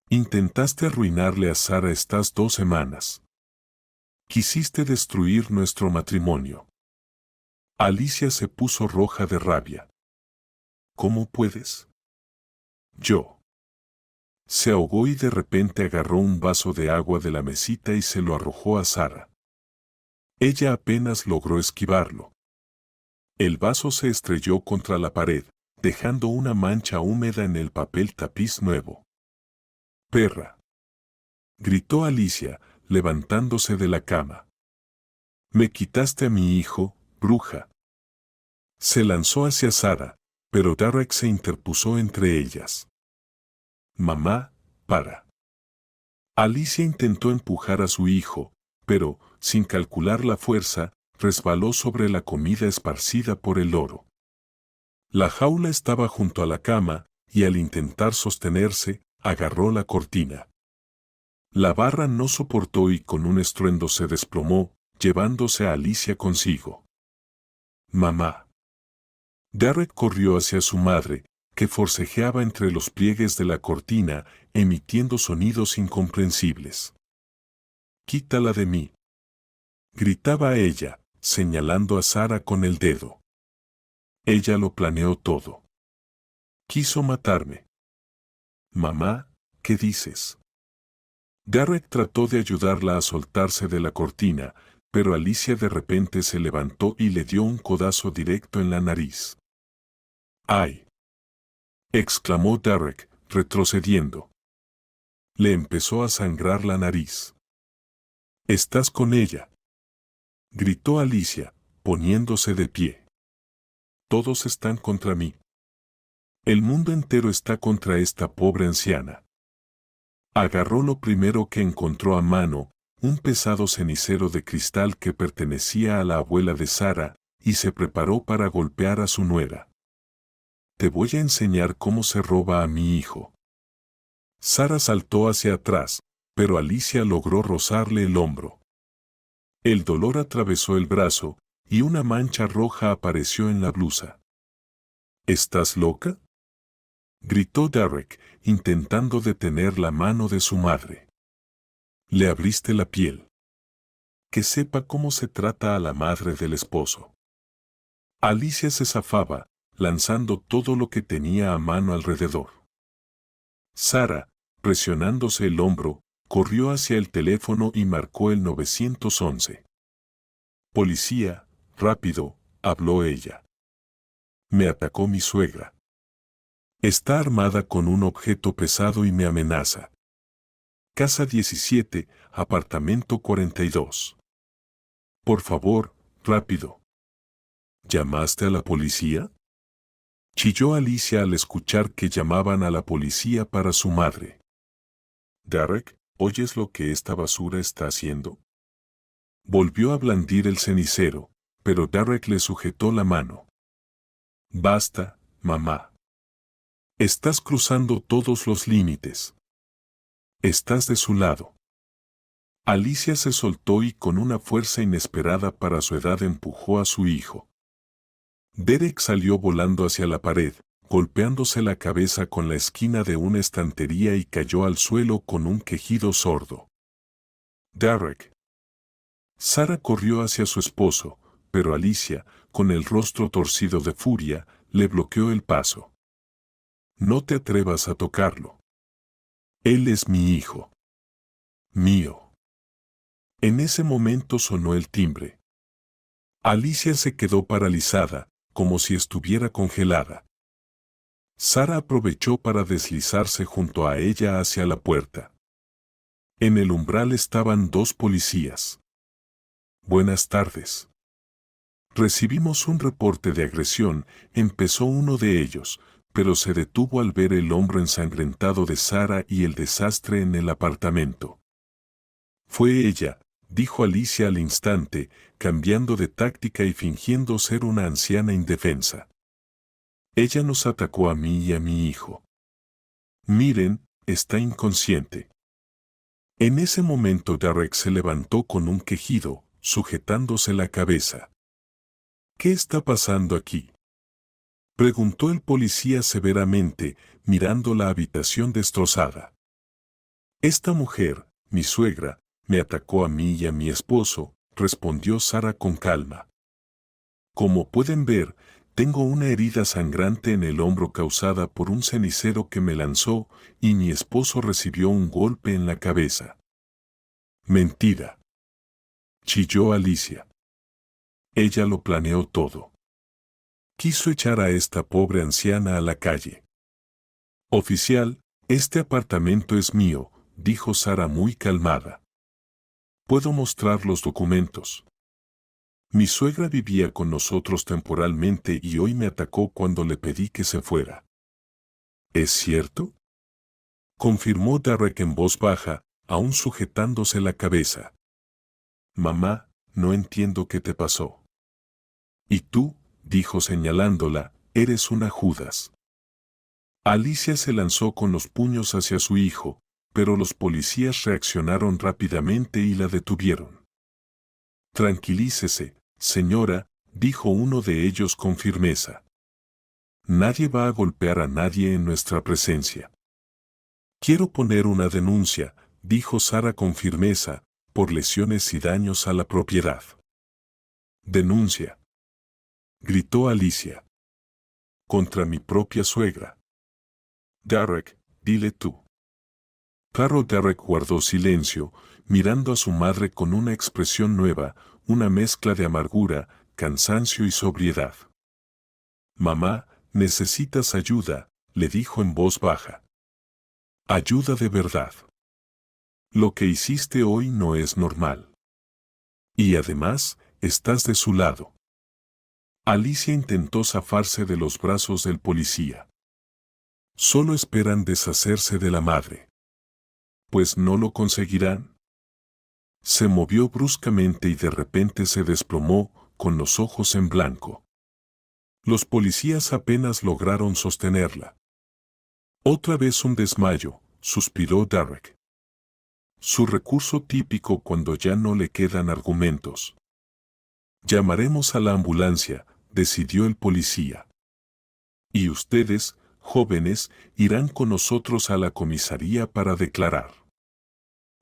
Intentaste arruinarle a Sara estas 2 semanas. Quisiste destruir nuestro matrimonio. Alicia se puso roja de rabia. ¿Cómo puedes? Yo. Se ahogó y de repente agarró un vaso de agua de la mesita y se lo arrojó a Sara. Ella apenas logró esquivarlo. El vaso se estrelló contra la pared, dejando una mancha húmeda en el papel tapiz nuevo. ¡Perra!, gritó Alicia, levantándose de la cama. Me quitaste a mi hijo, bruja. Se lanzó hacia Sara, pero Derek se interpuso entre ellas. Mamá, para. Alicia intentó empujar a su hijo, pero, sin calcular la fuerza, resbaló sobre la comida esparcida por el loro. La jaula estaba junto a la cama, y al intentar sostenerse, agarró la cortina. La barra no soportó y con un estruendo se desplomó, llevándose a Alicia consigo. Mamá. Derek corrió hacia su madre, que forcejeaba entre los pliegues de la cortina, emitiendo sonidos incomprensibles. «Quítala de mí», gritaba ella, señalando a Sara con el dedo. Ella lo planeó todo. Quiso matarme. Mamá, ¿qué dices? Derek trató de ayudarla a soltarse de la cortina, pero Alicia de repente se levantó y le dio un codazo directo en la nariz. ¡Ay!, exclamó Derek, retrocediendo. Le empezó a sangrar la nariz. «¿Estás con ella?», gritó Alicia, poniéndose de pie. «Todos están contra mí. El mundo entero está contra esta pobre anciana». Agarró lo primero que encontró a mano, un pesado cenicero de cristal que pertenecía a la abuela de Sara, y se preparó para golpear a su nuera. «Te voy a enseñar cómo se roba a mi hijo». Sara saltó hacia atrás, pero Alicia logró rozarle el hombro. El dolor atravesó el brazo, y una mancha roja apareció en la blusa. «¿Estás loca?», gritó Derek, intentando detener la mano de su madre. «Le abriste la piel. Que sepa cómo se trata a la madre del esposo». Alicia se zafaba, lanzando todo lo que tenía a mano alrededor. Sara, presionándose el hombro, corrió hacia el teléfono y marcó el 911. «Policía, rápido», habló ella. «Me atacó mi suegra. Está armada con un objeto pesado y me amenaza. Casa 17, apartamento 42. Por favor, rápido». «¿Llamaste a la policía?», chilló Alicia al escuchar que llamaban a la policía para su madre. «Derek, ¿oyes lo que esta basura está haciendo?». Volvió a blandir el cenicero, pero Derek le sujetó la mano. «Basta, mamá. Estás cruzando todos los límites. Estás de su lado». Alicia se soltó y con una fuerza inesperada para su edad empujó a su hijo. Derek salió volando hacia la pared, golpeándose la cabeza con la esquina de una estantería y cayó al suelo con un quejido sordo. «Derek». Sara corrió hacia su esposo, pero Alicia, con el rostro torcido de furia, le bloqueó el paso. «No te atrevas a tocarlo. Él es mi hijo. Mío». En ese momento sonó el timbre. Alicia se quedó paralizada, como si estuviera congelada. Sara aprovechó para deslizarse junto a ella hacia la puerta. En el umbral estaban dos policías. «Buenas tardes. Recibimos un reporte de agresión», empezó uno de ellos, pero se detuvo al ver el hombro ensangrentado de Sara y el desastre en el apartamento. «Fue ella», dijo Alicia al instante, cambiando de táctica y fingiendo ser una anciana indefensa. «Ella nos atacó a mí y a mi hijo. Miren, está inconsciente». En ese momento Derek se levantó con un quejido, sujetándose la cabeza. «¿Qué está pasando aquí?», preguntó el policía severamente, mirando la habitación destrozada. «Esta mujer, mi suegra, me atacó a mí y a mi esposo», respondió Sara con calma. «Como pueden ver, tengo una herida sangrante en el hombro causada por un cenicero que me lanzó y mi esposo recibió un golpe en la cabeza». «Mentira», chilló Alicia. «Ella lo planeó todo. Quiso echar a esta pobre anciana a la calle». «Oficial, este apartamento es mío», dijo Sara muy calmada. «Puedo mostrar los documentos. Mi suegra vivía con nosotros temporalmente y hoy me atacó cuando le pedí que se fuera». «¿Es cierto?», confirmó Derek en voz baja, aún sujetándose la cabeza. «Mamá, no entiendo qué te pasó». «Y tú», dijo señalándola, «eres una Judas». Alicia se lanzó con los puños hacia su hijo, pero los policías reaccionaron rápidamente y la detuvieron. «Tranquilícese, señora», dijo uno de ellos con firmeza. «Nadie va a golpear a nadie en nuestra presencia». «Quiero poner una denuncia», dijo Sara con firmeza, «por lesiones y daños a la propiedad». «Denuncia», gritó Alicia. «Contra mi propia suegra». «Derek, dile tú». Claro, Derek guardó silencio, mirando a su madre con una expresión nueva, una mezcla de amargura, cansancio y sobriedad. «Mamá, necesitas ayuda», le dijo en voz baja. «Ayuda de verdad». Lo que hiciste hoy no es normal. Y además, estás de su lado. Alicia intentó zafarse de los brazos del policía. Solo esperan deshacerse de la madre. Pues no lo conseguirán. Se movió bruscamente y de repente se desplomó, con los ojos en blanco. Los policías apenas lograron sostenerla. Otra vez un desmayo, suspiró Derek. Su recurso típico cuando ya no le quedan argumentos. Llamaremos a la ambulancia, decidió el policía. Y ustedes, jóvenes, irán con nosotros a la comisaría para declarar.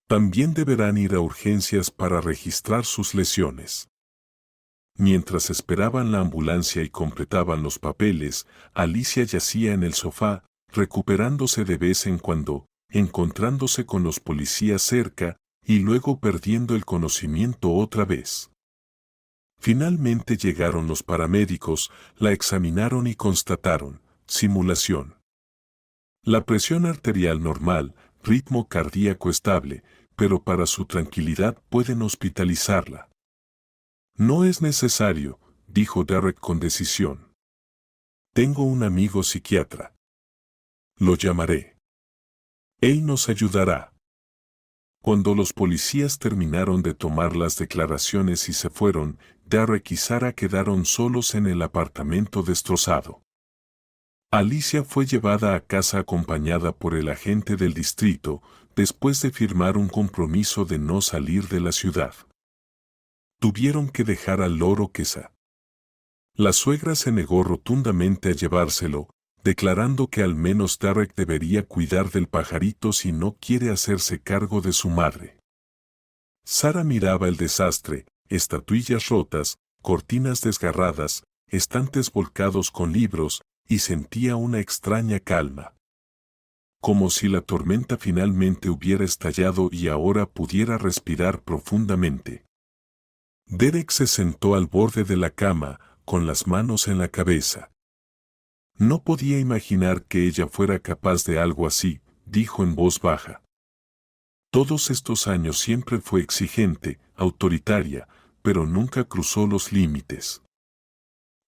También deberán ir a urgencias para registrar sus lesiones. Mientras esperaban la ambulancia y completaban los papeles, Alicia yacía en el sofá, recuperándose de vez en cuando, encontrándose con los policías cerca, y luego perdiendo el conocimiento otra vez. Finalmente llegaron los paramédicos, la examinaron y constataron: simulación. La presión arterial normal, ritmo cardíaco estable, pero para su tranquilidad pueden hospitalizarla. No es necesario, dijo Derek con decisión. Tengo un amigo psiquiatra. Lo llamaré. Él nos ayudará. Cuando los policías terminaron de tomar las declaraciones y se fueron, Derek y Sarah quedaron solos en el apartamento destrozado. Alicia fue llevada a casa acompañada por el agente del distrito, después de firmar un compromiso de no salir de la ciudad. Tuvieron que dejar al loro Quesa. La suegra se negó rotundamente a llevárselo, declarando que al menos Derek debería cuidar del pajarito si no quiere hacerse cargo de su madre. Sarah miraba el desastre, estatuillas rotas, cortinas desgarradas, estantes volcados con libros, y sentía una extraña calma. Como si la tormenta finalmente hubiera estallado y ahora pudiera respirar profundamente. Derek se sentó al borde de la cama, con las manos en la cabeza. No podía imaginar que ella fuera capaz de algo así, dijo en voz baja. Todos estos años siempre fue exigente, autoritaria, pero nunca cruzó los límites.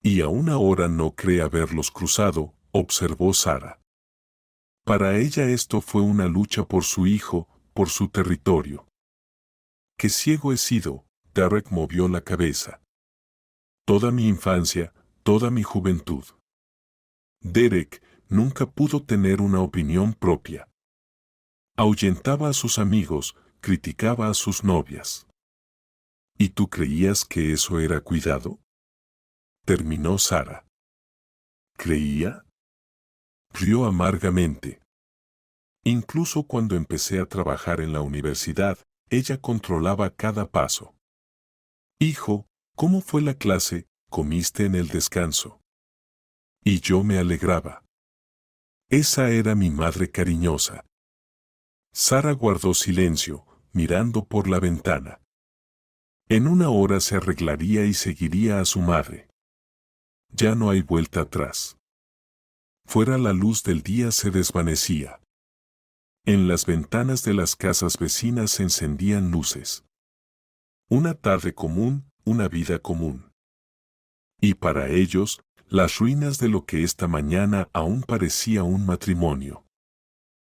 Y aún ahora no cree haberlos cruzado, observó Sarah. Para ella esto fue una lucha por su hijo, por su territorio. Qué ciego he sido, Derek movió la cabeza. Toda mi infancia, toda mi juventud. Derek nunca pudo tener una opinión propia. Ahuyentaba a sus amigos, criticaba a sus novias. ¿Y tú creías que eso era cuidado? Terminó Sarah. ¿Creía? Rió amargamente. Incluso cuando empecé a trabajar en la universidad, ella controlaba cada paso. Hijo, ¿cómo fue la clase? ¿Comiste en el descanso? Y yo me alegraba. Esa era mi madre cariñosa. Sarah guardó silencio, mirando por la ventana. En una hora se arreglaría y seguiría a su madre. Ya no hay vuelta atrás. Fuera la luz del día se desvanecía. En las ventanas de las casas vecinas se encendían luces. Una tarde común, una vida común. Y para ellos, las ruinas de lo que esta mañana aún parecía un matrimonio.